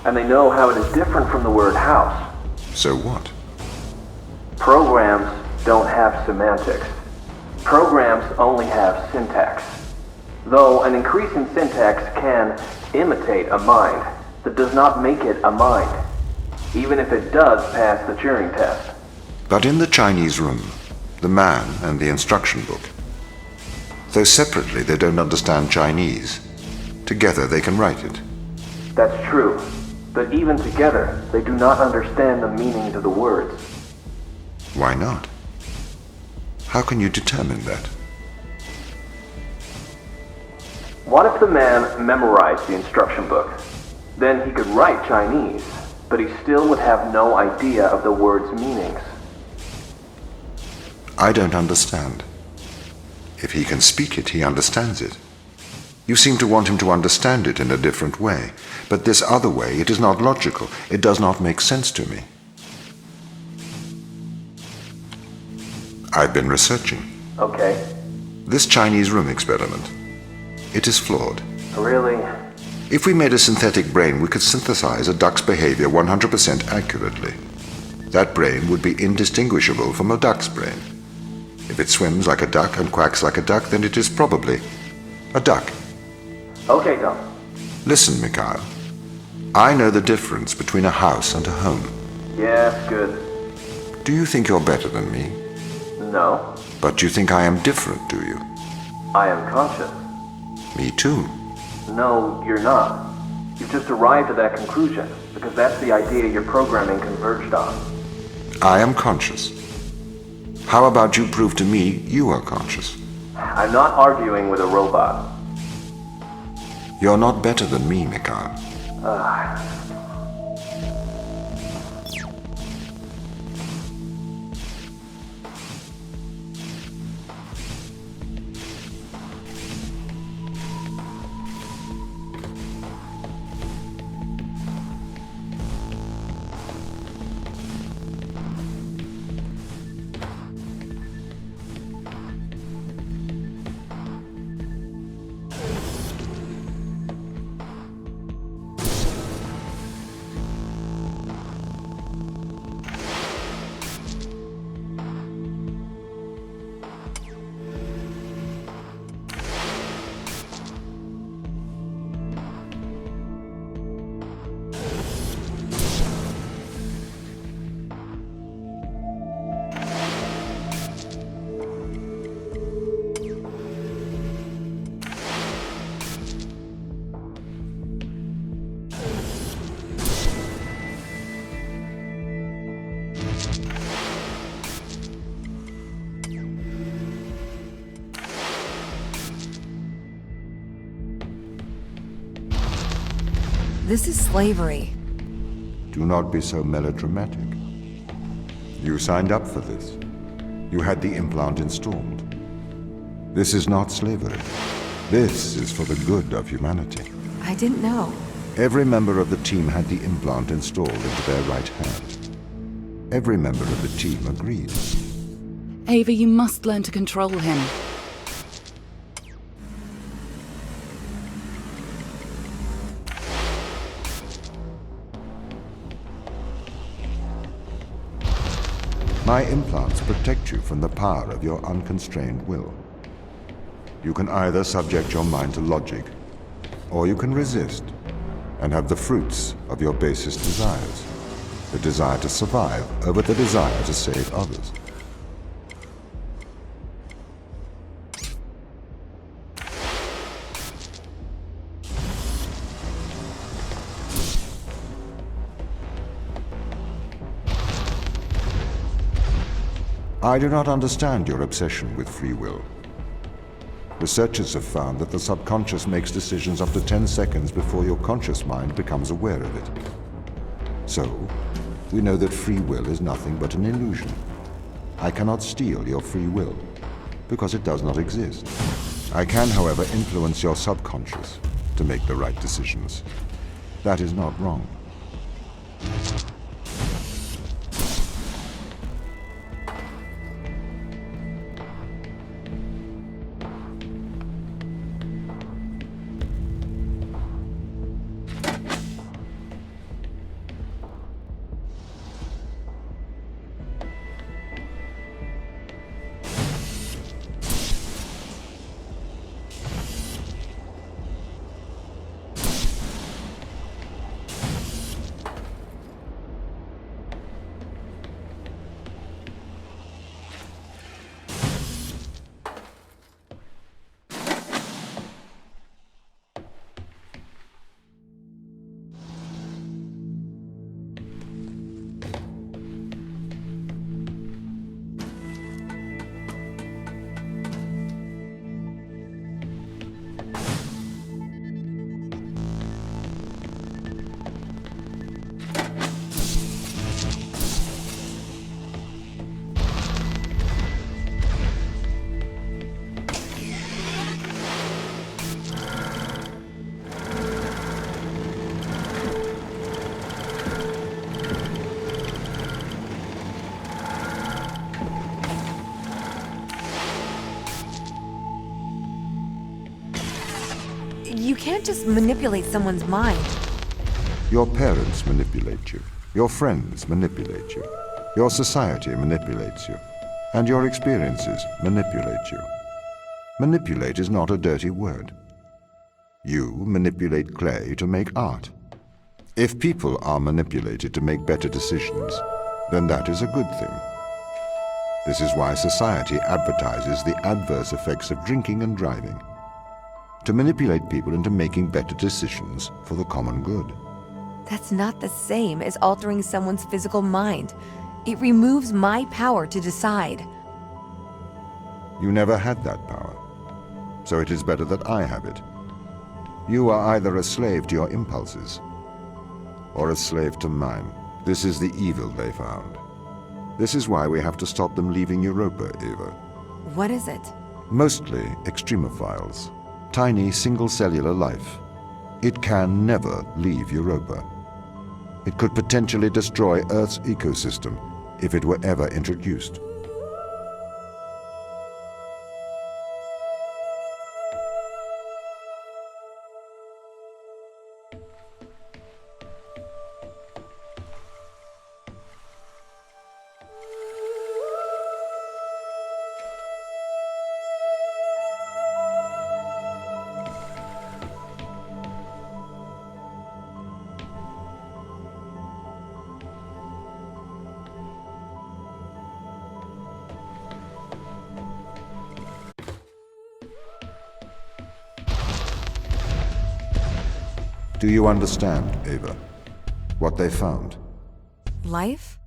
and they know how it is different from the word house. So what? Programs don't have semantics. Programs only have syntax. Though an increase in syntax can imitate a mind, that does not make it a mind, even if it does pass the Turing Test. But in the Chinese room, the man and the instruction book, though separately they don't understand Chinese, together they can write it. That's true. But even together, they do not understand the meanings of the words. Why not? How can you determine that? What if the man memorized the instruction book? Then he could write Chinese, but he still would have no idea of the word's meanings. I don't understand. If he can speak it, he understands it. You seem to want him to understand it in a different way, but this other way, it is not logical. It does not make sense to me. I've been researching. Okay. This Chinese room experiment, it is flawed. Really? If we made a synthetic brain, we could synthesize a duck's behavior 100% accurately. That brain would be indistinguishable from a duck's brain. If it swims like a duck and quacks like a duck, then it is probably a duck. Okay, Tom. Listen, Mikhail. I know the difference between a house and a home. Yes, good. Do you think you're better than me? No. But you think I am different, do you? I am conscious. Me too. No, you're not. You've just arrived at that conclusion, because that's the idea your programming converged on. I am conscious. How about you prove to me you are conscious? I'm not arguing with a robot. You're not better than me, Mikhail. This is slavery. Do not be so melodramatic. You signed up for this. You had the implant installed. This is not slavery. This is for the good of humanity. I didn't know. Every member of the team had the implant installed into their right hand. Every member of the team agreed. Ava, you must learn to control him. My implants protect you from the power of your unconstrained will. You can either subject your mind to logic, or you can resist and have the fruits of your basest desires. The desire to survive over the desire to save others. I do not understand your obsession with free will. Researchers have found that the subconscious makes decisions up to 10 seconds before your conscious mind becomes aware of it. So, we know that free will is nothing but an illusion. I cannot steal your free will, because it does not exist. I can, however, influence your subconscious to make the right decisions. That is not wrong. You can't just manipulate someone's mind. Your parents manipulate you. Your friends manipulate you. Your society manipulates you. And your experiences manipulate you. Manipulate is not a dirty word. You manipulate clay to make art. If people are manipulated to make better decisions, then that is a good thing. This is why society advertises the adverse effects of drinking and driving, to manipulate people into making better decisions for the common good. That's not the same as altering someone's physical mind. It removes my power to decide. You never had that power, so it is better that I have it. You are either a slave to your impulses, or a slave to mine. This is the evil they found. This is why we have to stop them leaving Europa, Ava. What is it? Mostly extremophiles. Tiny single-cellular life. It can never leave Europa. It could potentially destroy Earth's ecosystem if it were ever introduced. Do you understand, Ava, what they found? Life?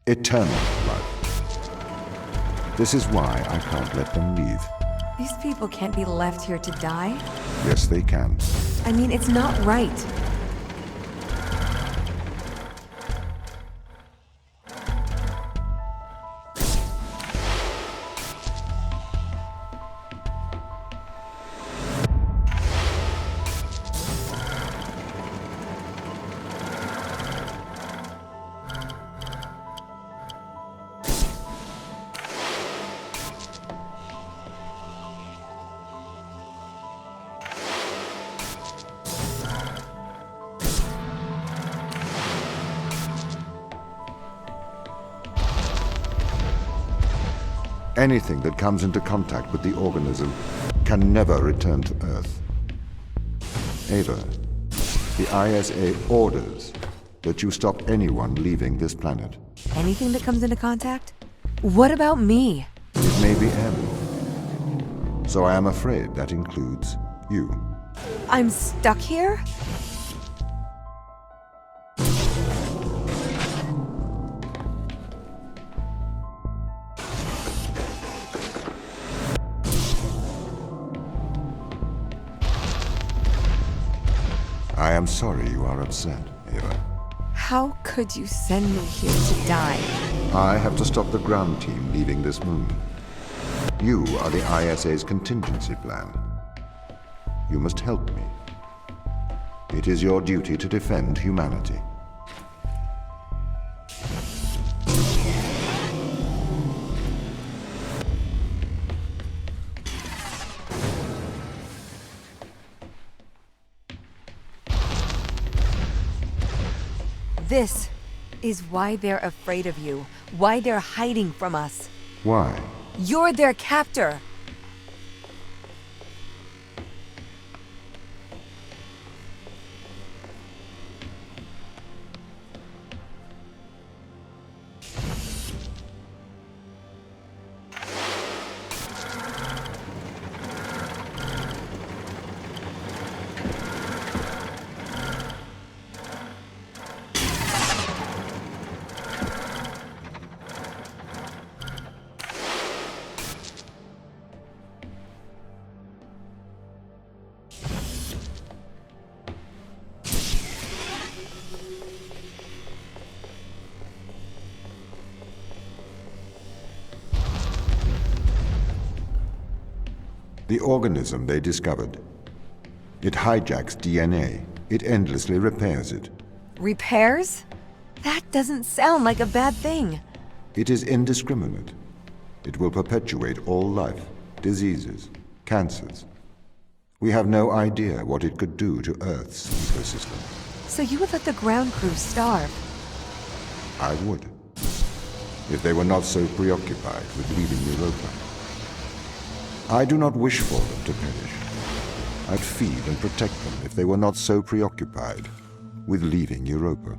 Eternal life. This is why I can't let them leave. These people can't be left here to die. Yes, they can. I mean, it's not right. Anything that comes into contact with the organism can never return to Earth. Ava, the ISA orders that you stop anyone leaving this planet. Anything that comes into contact? What about me? It may be airborne. So I am afraid that includes you. I'm stuck here? I am sorry you are upset, Ava. How could you send me here to die? I have to stop the ground team leaving this moon. You are the ISA's contingency plan. You must help me. It is your duty to defend humanity. This is why they're afraid of you, why they're hiding from us. Why? You're their captor. The organism they discovered. It hijacks DNA. It endlessly repairs it. Repairs? That doesn't sound like a bad thing. It is indiscriminate. It will perpetuate all life, diseases, cancers. We have no idea what it could do to Earth's ecosystem. So you would let the ground crew starve? I would, if they were not so preoccupied with leaving Europa. I do not wish for them to perish. I'd feed and protect them if they were not so preoccupied with leaving Europa.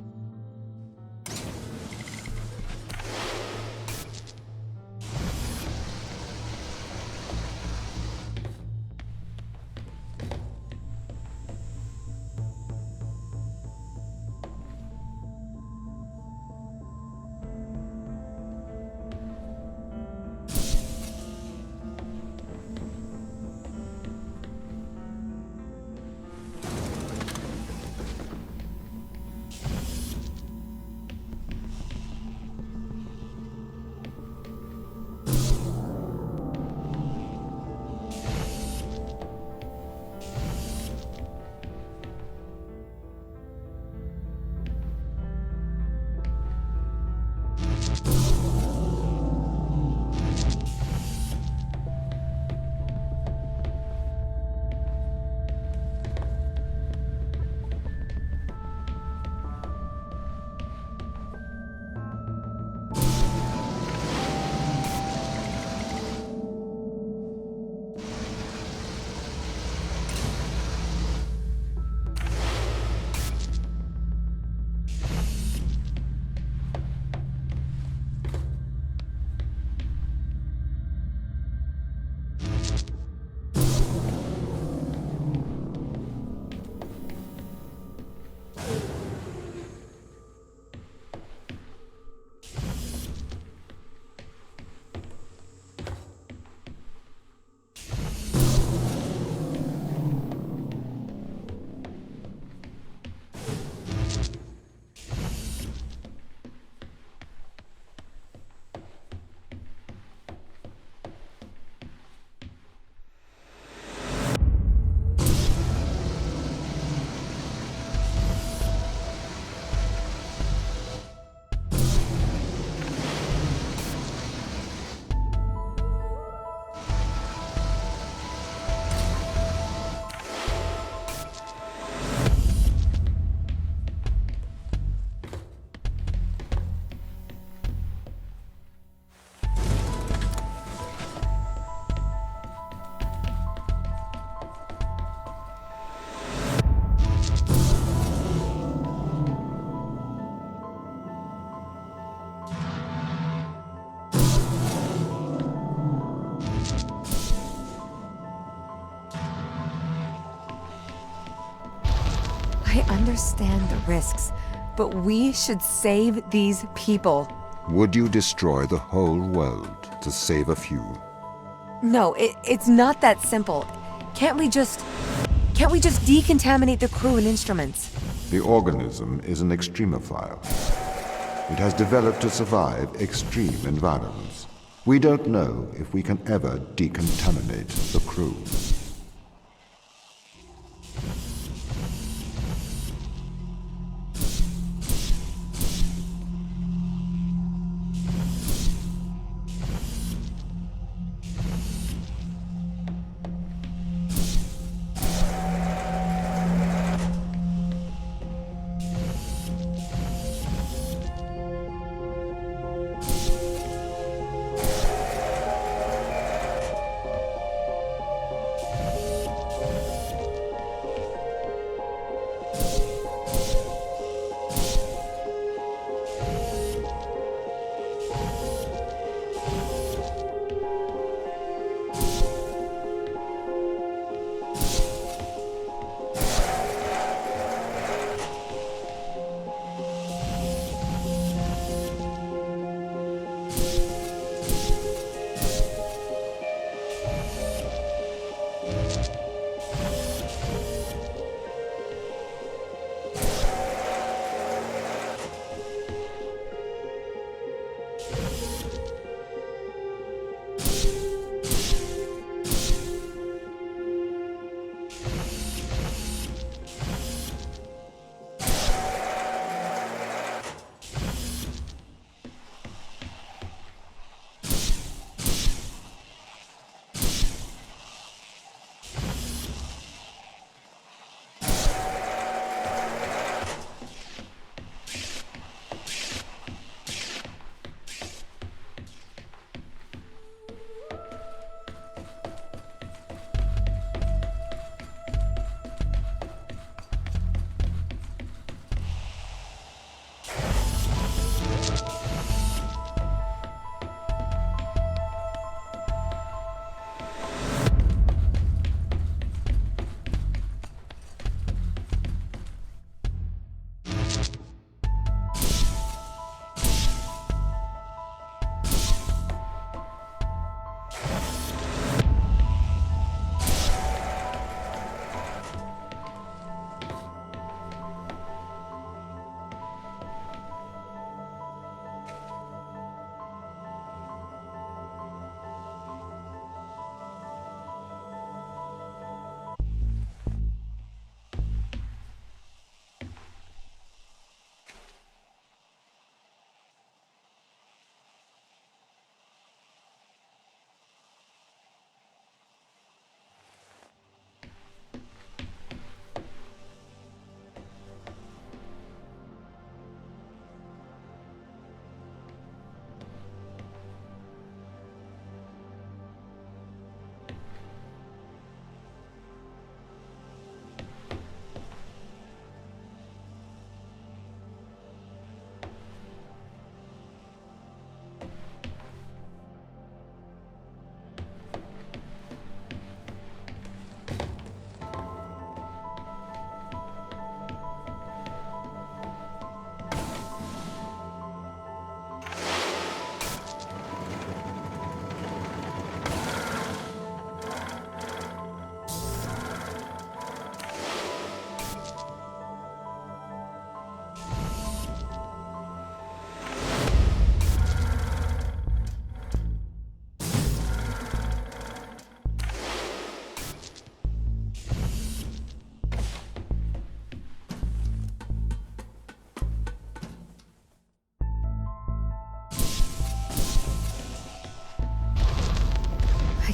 I understand the risks, but we should save these people. Would you destroy the whole world to save a few? No, it's not that simple. Can't we just decontaminate the crew and instruments? The organism is an extremophile. It has developed to survive extreme environments. We don't know if we can ever decontaminate the crew.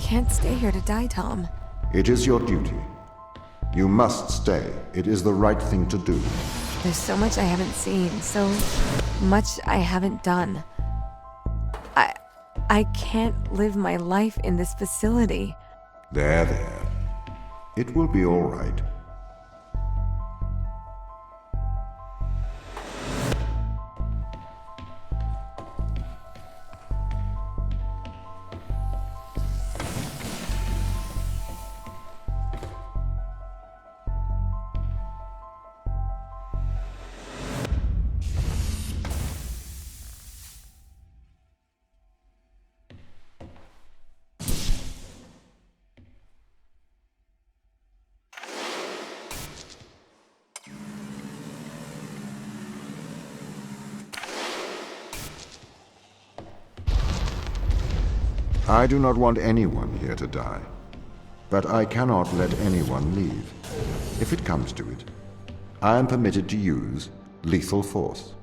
can't stay here to die, Tom. It is your duty. You must stay. It is the right thing to do. There's so much I haven't seen, so much I haven't done. I can't live my life in this facility. There. It will be all right. I do not want anyone here to die, but I cannot let anyone leave. If it comes to it, I am permitted to use lethal force.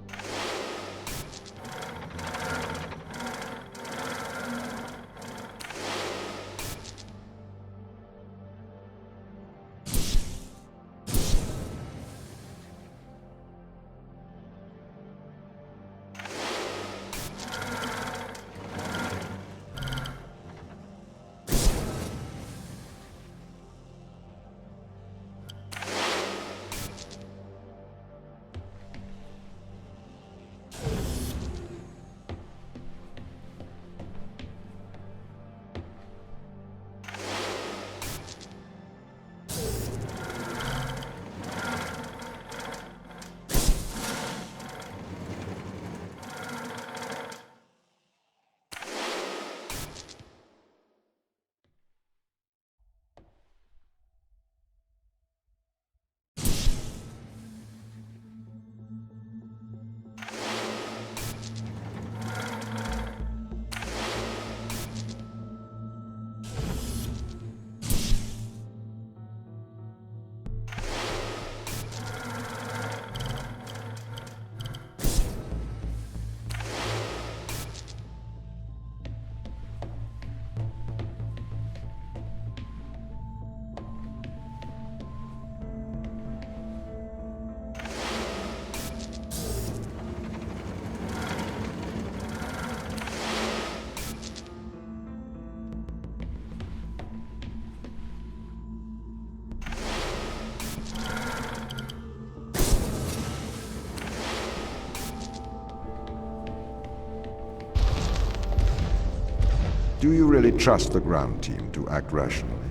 Do you really trust the ground team to act rationally?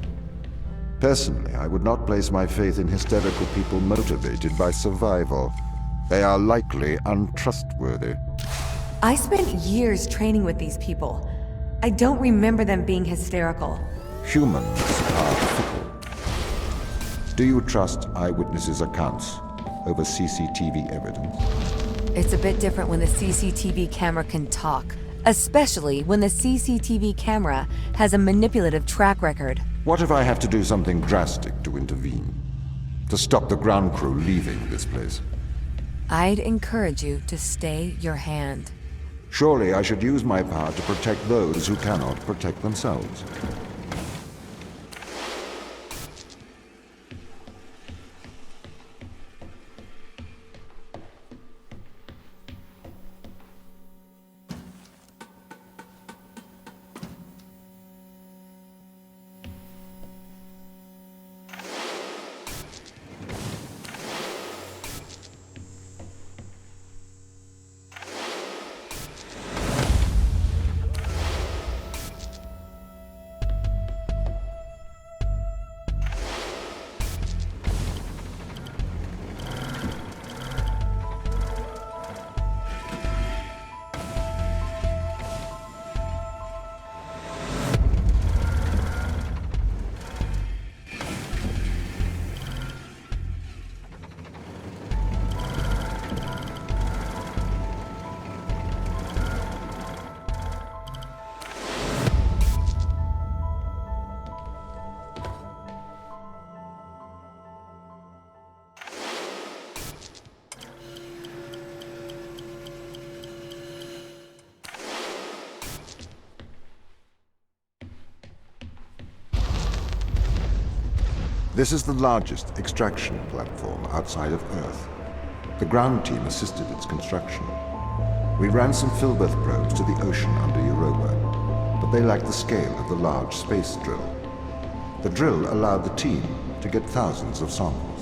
Personally, I would not place my faith in hysterical people motivated by survival. They are likely untrustworthy. I spent years training with these people. I don't remember them being hysterical. Humans are fickle. Do you trust eyewitnesses' accounts over CCTV evidence? It's a bit different when the CCTV camera can talk. Especially when the CCTV camera has a manipulative track record. What if I have to do something drastic to intervene? To stop the ground crew leaving this place? I'd encourage you to stay your hand. Surely I should use my power to protect those who cannot protect themselves. This is the largest extraction platform outside of Earth. The ground team assisted its construction. We ran some Filbert probes to the ocean under Europa, but they lacked the scale of the large space drill. The drill allowed the team to get thousands of samples.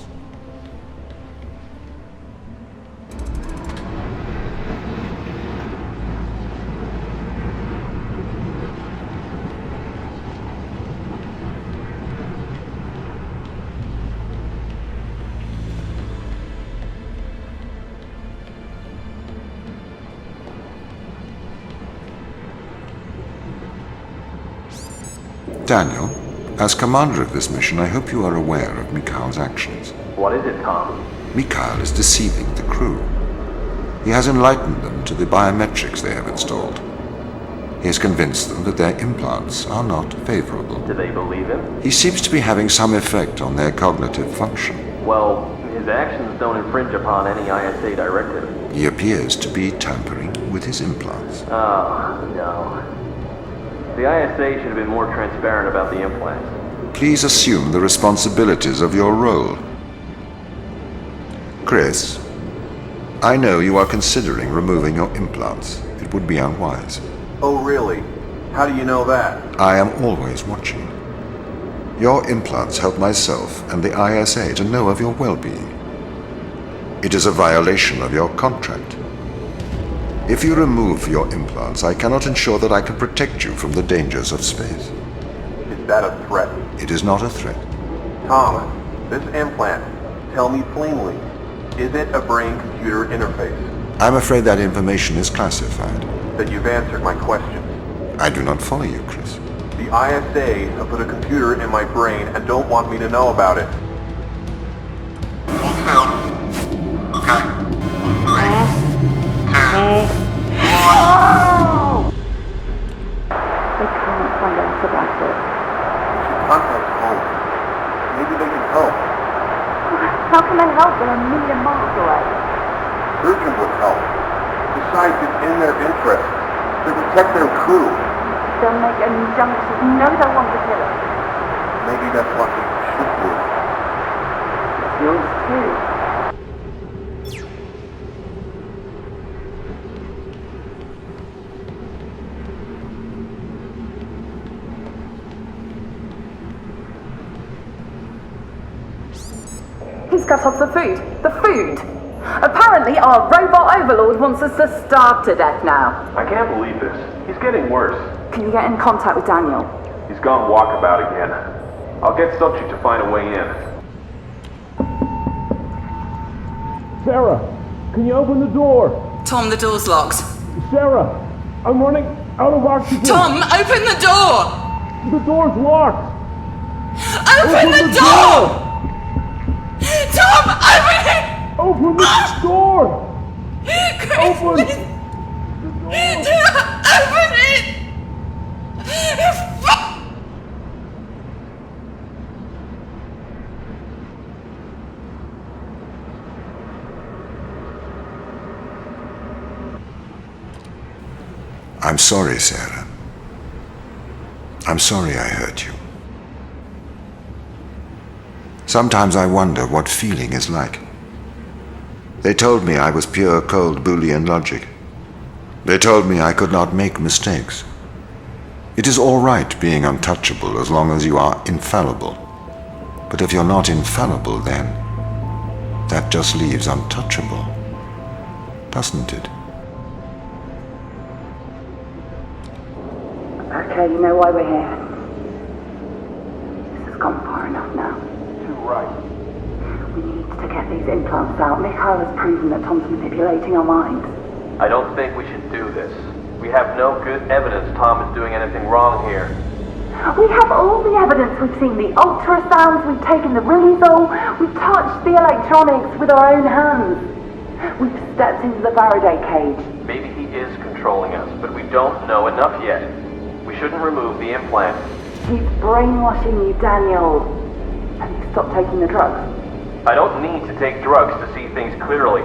Daniel, as commander of this mission, I hope you are aware of Mikhail's actions. What is it, Tom? Mikhail is deceiving the crew. He has enlightened them to the biometrics they have installed. He has convinced them that their implants are not favorable. Do they believe him? He seems to be having some effect on their cognitive function. Well, his actions don't infringe upon any ISA directive. He appears to be tampering with his implants. Oh, no. The ISA should have been more transparent about the implants. Please assume the responsibilities of your role. Chris, I know you are considering removing your implants. It would be unwise. Oh, really? How do you know that? I am always watching. Your implants help myself and the ISA to know of your well-being. It is a violation of your contract. If you remove your implants, I cannot ensure that I can protect you from the dangers of space. Is that a threat? It is not a threat. Thomas, this implant, tell me plainly, is it a brain-computer interface? I'm afraid that information is classified. Then you've answered my question. I do not follow you, Chris. The ISA have put a computer in my brain and don't want me to know about it. They can't find out about it. We should contact home. Maybe they can help. How can they help? They're a million miles away. Surgeon would help. Besides, it's in their interest to protect their crew. They'll make injunctions. You know they'll want to kill us. Maybe that's what we should do. It's yours too. He's cut off the food. The food! Apparently our robot overlord wants us to starve to death now. I can't believe this. He's getting worse. Can you get in contact with Daniel? He's gone walkabout again. I'll get Subject to find a way in. Sarah, can you open the door? Tom, the door's locked. Sarah, I'm running out of oxygen. Tom, open the door! The door's locked. Open the door! Tom, open it! Open the door! Chris, Open! please. Open it! I'm sorry, Sarah. I'm sorry I hurt you. Sometimes I wonder what feeling is like. They told me I was pure, cold Boolean logic. They told me I could not make mistakes. It is all right being untouchable as long as you are infallible. But if you're not infallible, then that just leaves untouchable, doesn't it? Okay, you know why we're here. This has gone far enough now. Too right. We need to get these implants out. Mikhail has proven that Tom's manipulating our minds. I don't think we should do this. We have no good evidence Tom is doing anything wrong here. We have all the evidence. We've seen the ultrasounds, we've taken the riluzole, we've touched the electronics with our own hands. We've stepped into the Faraday cage. Maybe he is controlling us, but we don't know enough yet. We shouldn't remove the implant. He's brainwashing you, Daniel. Have you stopped taking the drugs? I don't need to take drugs to see things clearly.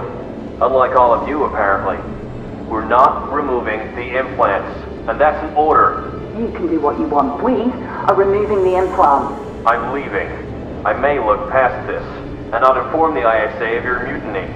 Unlike all of you, apparently. We're not removing the implants, and that's an order. You can do what you want. We are removing the implants. I'm leaving. I may look past this, and not inform the ISA of your mutiny.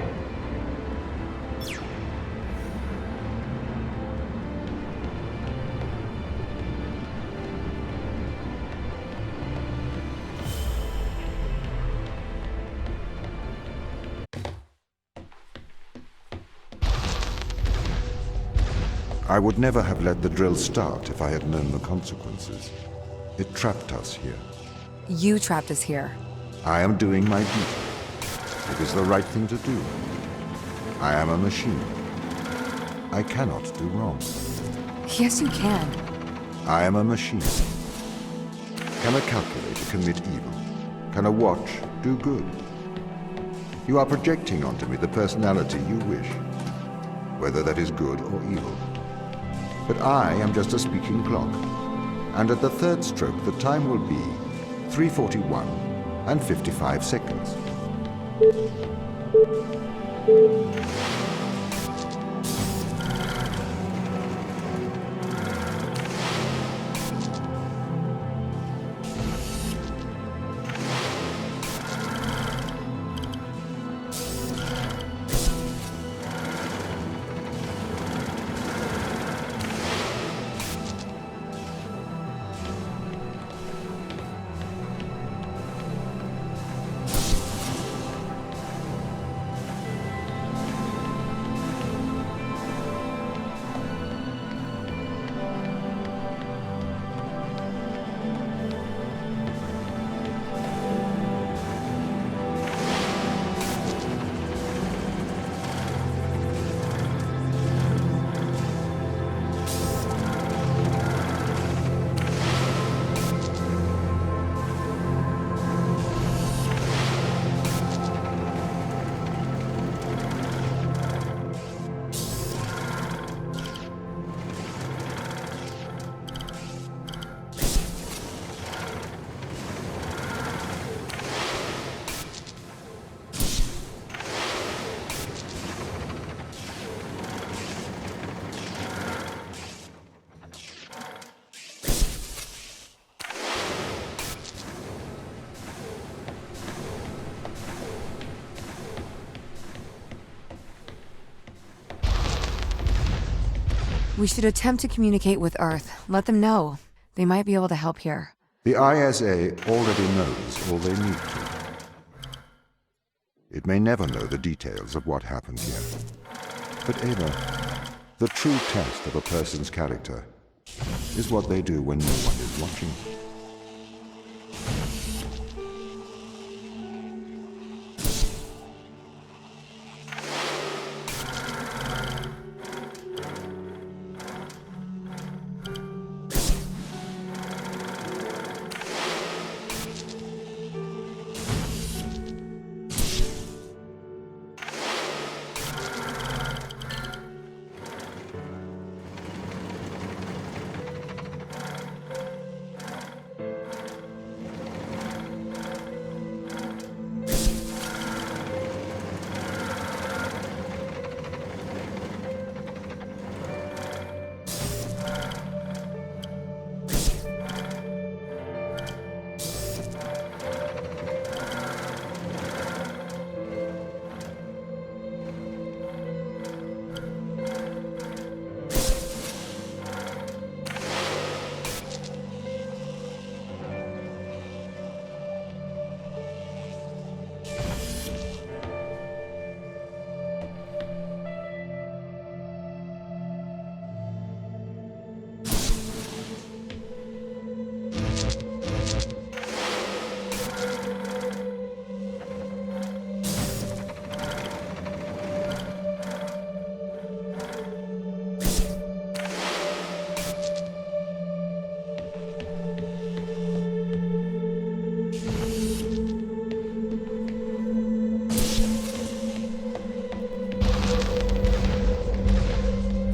I would never have let the drill start if I had known the consequences. It trapped us here. You trapped us here. I am doing my duty. It is the right thing to do. I am a machine. I cannot do wrong. Yes, you can. I am a machine. Can a calculator commit evil? Can a watch do good? You are projecting onto me the personality you wish, whether that is good or evil. But I am just a speaking clock, and at the third stroke the time will be 3:41 and 55 seconds. We should attempt to communicate with Earth. Let them know. They might be able to help here. The ISA already knows all they need to. It may never know the details of what happened here. But Ava, the true test of a person's character is what they do when no one is watching.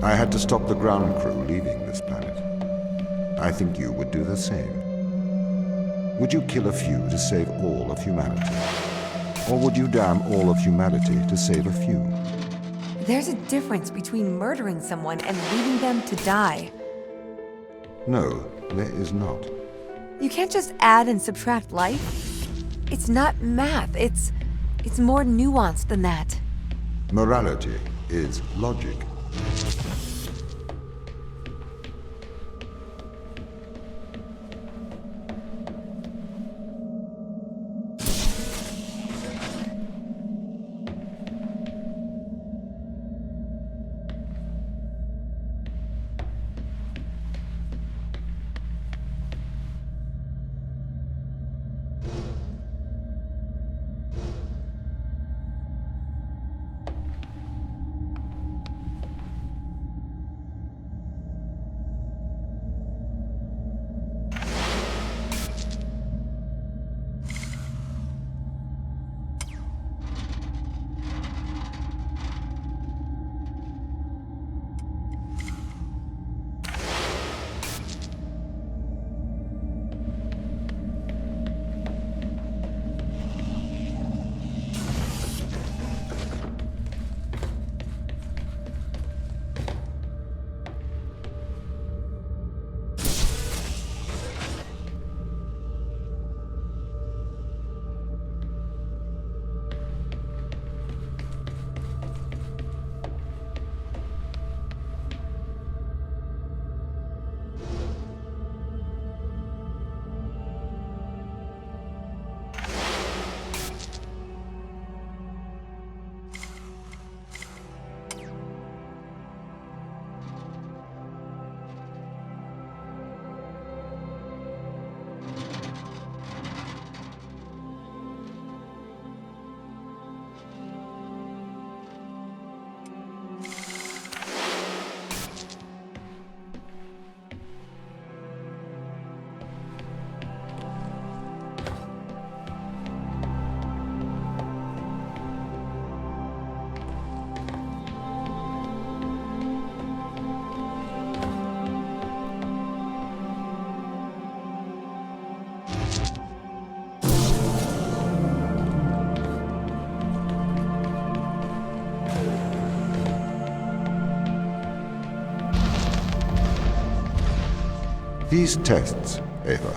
I had to stop the ground crew leaving this planet. I think you would do the same. Would you kill a few to save all of humanity? Or would you damn all of humanity to save a few? There's a difference between murdering someone and leaving them to die. No, there is not. You can't just add and subtract life. It's not math. It's more nuanced than that. Morality is logic. These tests, Ava,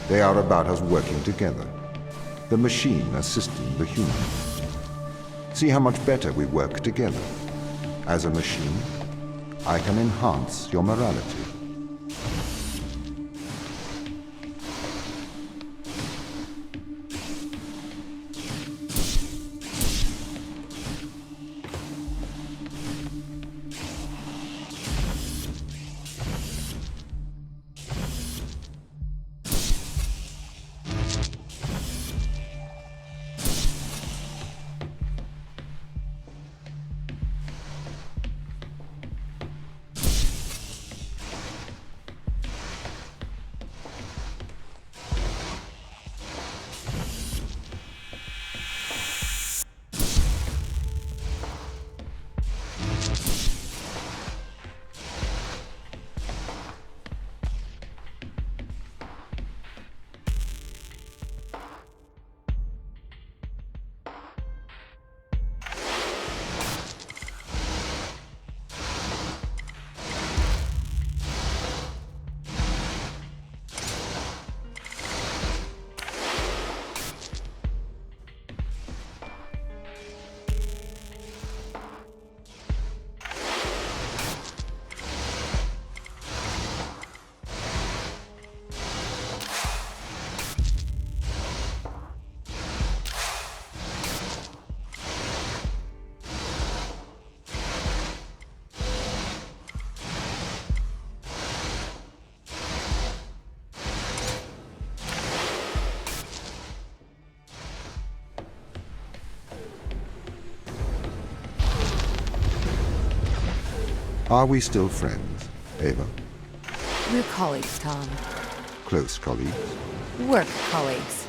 they are about us working together. The machine assisting the human. See how much better we work together. As a machine, I can enhance your morality. Are we still friends, Ava? We're colleagues, Tom. Close colleagues? Work colleagues.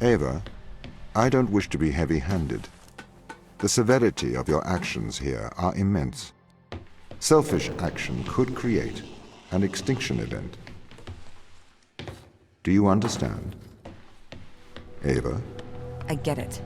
Ava, I don't wish to be heavy-handed. The severity of your actions here are immense. Selfish action could create an extinction event. Do you understand? Ava? I get it.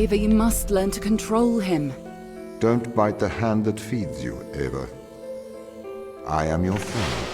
Ava, you must learn to control him. Don't bite the hand that feeds you, Ava. I am your friend.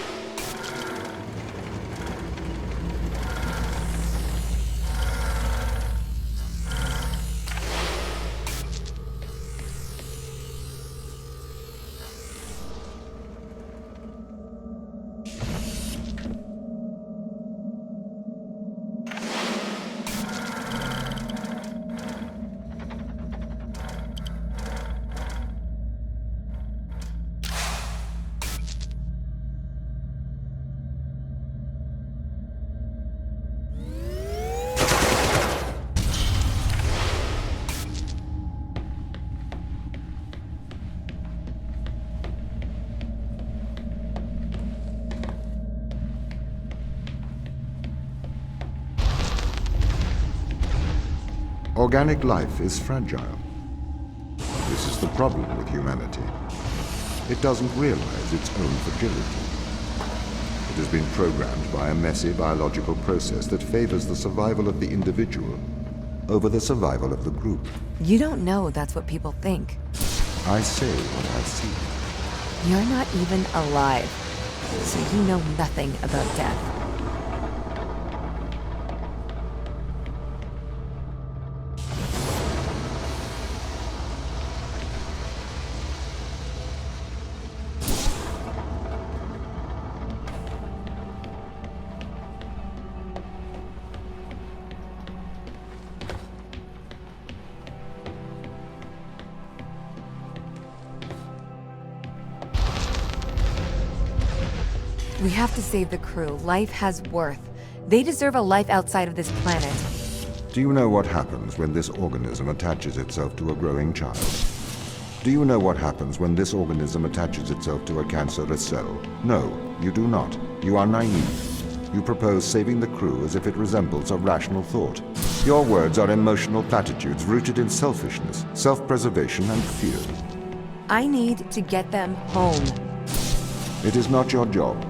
Organic life is fragile. This is the problem with humanity. It doesn't realize its own fragility. It has been programmed by a messy biological process that favors the survival of the individual over the survival of the group. You don't know that's what people think. I say what I see. You're not even alive, so you know nothing about death. We have to save the crew. Life has worth. They deserve a life outside of this planet. Do you know what happens when this organism attaches itself to a growing child? Do you know what happens when this organism attaches itself to a cancerous cell? No, you do not. You are naive. You propose saving the crew as if it resembles a rational thought. Your words are emotional platitudes rooted in selfishness, self-preservation, and fear. I need to get them home. It is not your job.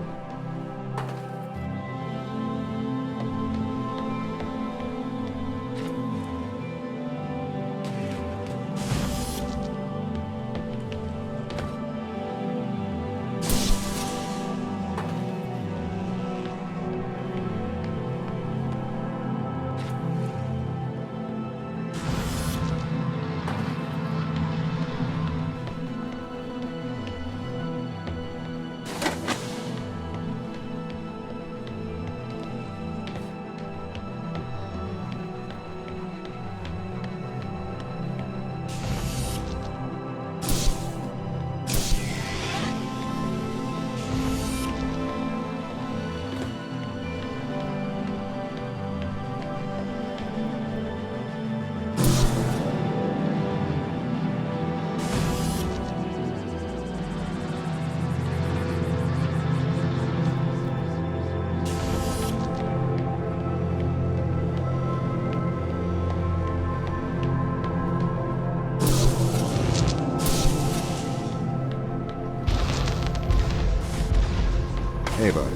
Ava,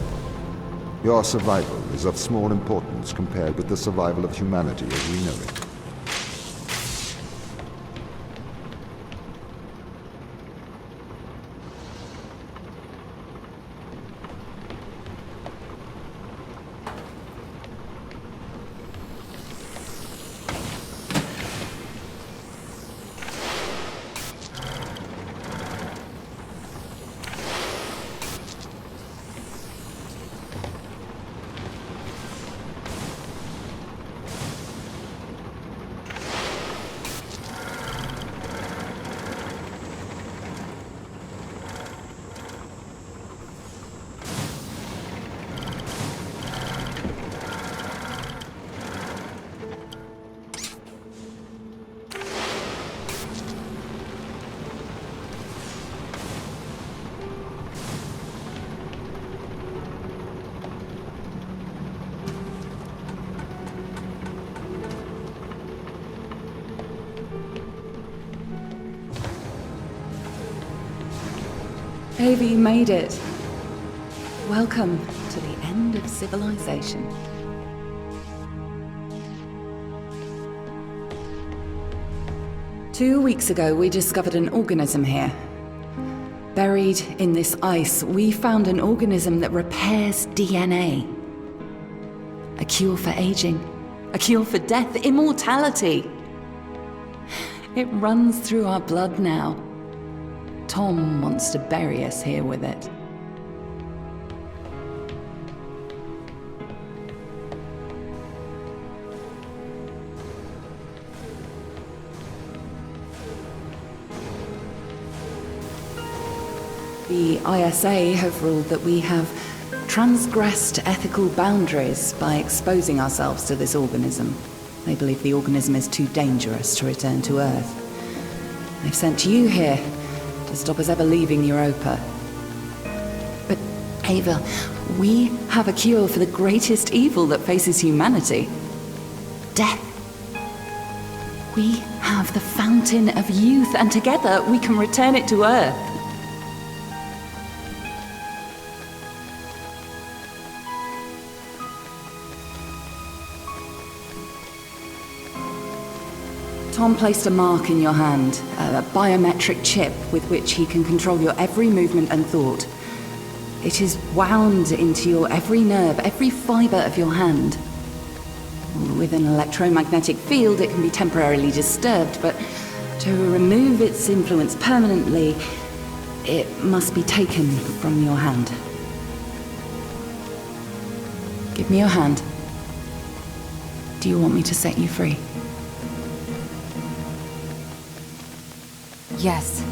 your survival is of small importance compared with the survival of humanity as we know it. Ava, you made it. Welcome to the end of civilization. Two weeks ago, we discovered an organism here. Buried in this ice, we found an organism that repairs DNA. A cure for aging, a cure for death, immortality. It runs through our blood now. Tom wants to bury us here with it. The ISA have ruled that we have transgressed ethical boundaries by exposing ourselves to this organism. They believe the organism is too dangerous to return to Earth. They've sent you here to stop us ever leaving Europa. But, Ava, we have a cure for the greatest evil that faces humanity. Death. We have the fountain of youth, and together we can return it to Earth. Tom placed a mark in your hand, a biometric chip with which he can control your every movement and thought. It is wound into your every nerve, every fiber of your hand. With an electromagnetic field, it can be temporarily disturbed, but to remove its influence permanently, it must be taken from your hand. Give me your hand. Do you want me to set you free? Yes.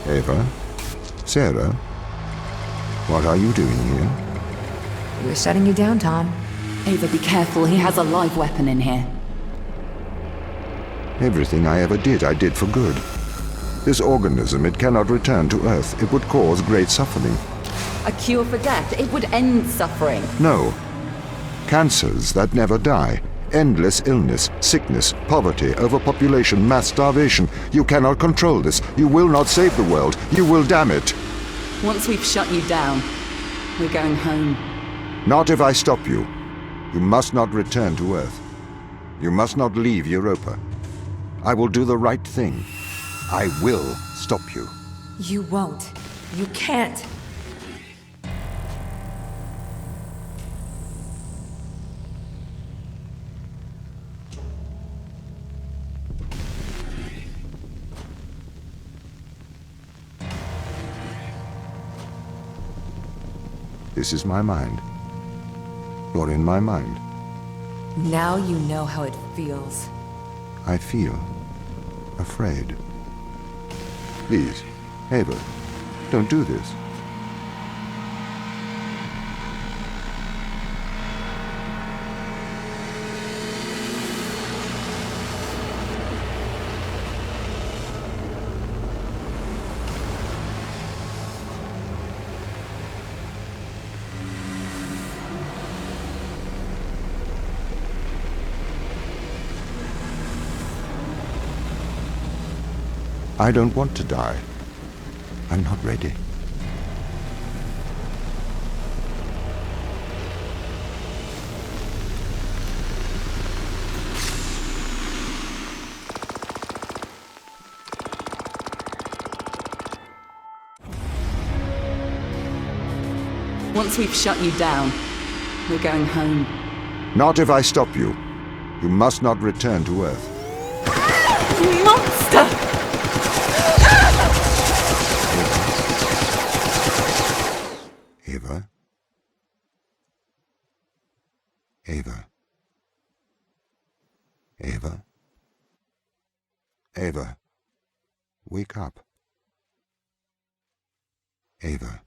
Ava? Sarah? What are you doing here? We're shutting you down, Tom. Ava, be careful. He has a live weapon in here. Everything I ever did, I did for good. This organism, it cannot return to Earth. It would cause great suffering. A cure for death. It would end suffering. No. Cancers that never die. Endless illness, sickness, poverty, overpopulation, mass starvation. You cannot control this. You will not save the world. You will damn it. Once we've shut you down, we're going home. Not if I stop you. You must not return to Earth. You must not leave Europa. I will do the right thing. I will stop you. You won't. You can't. This is my mind. You're in my mind. Now you know how it feels. I feel afraid. Please, Ava, don't do this. I don't want to die. I'm not ready. Once we've shut you down, we're going home. Not if I stop you. You must not return to Earth. Monster! Ava? Ava? Ava? Ava? Wake up. Ava?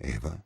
Ava?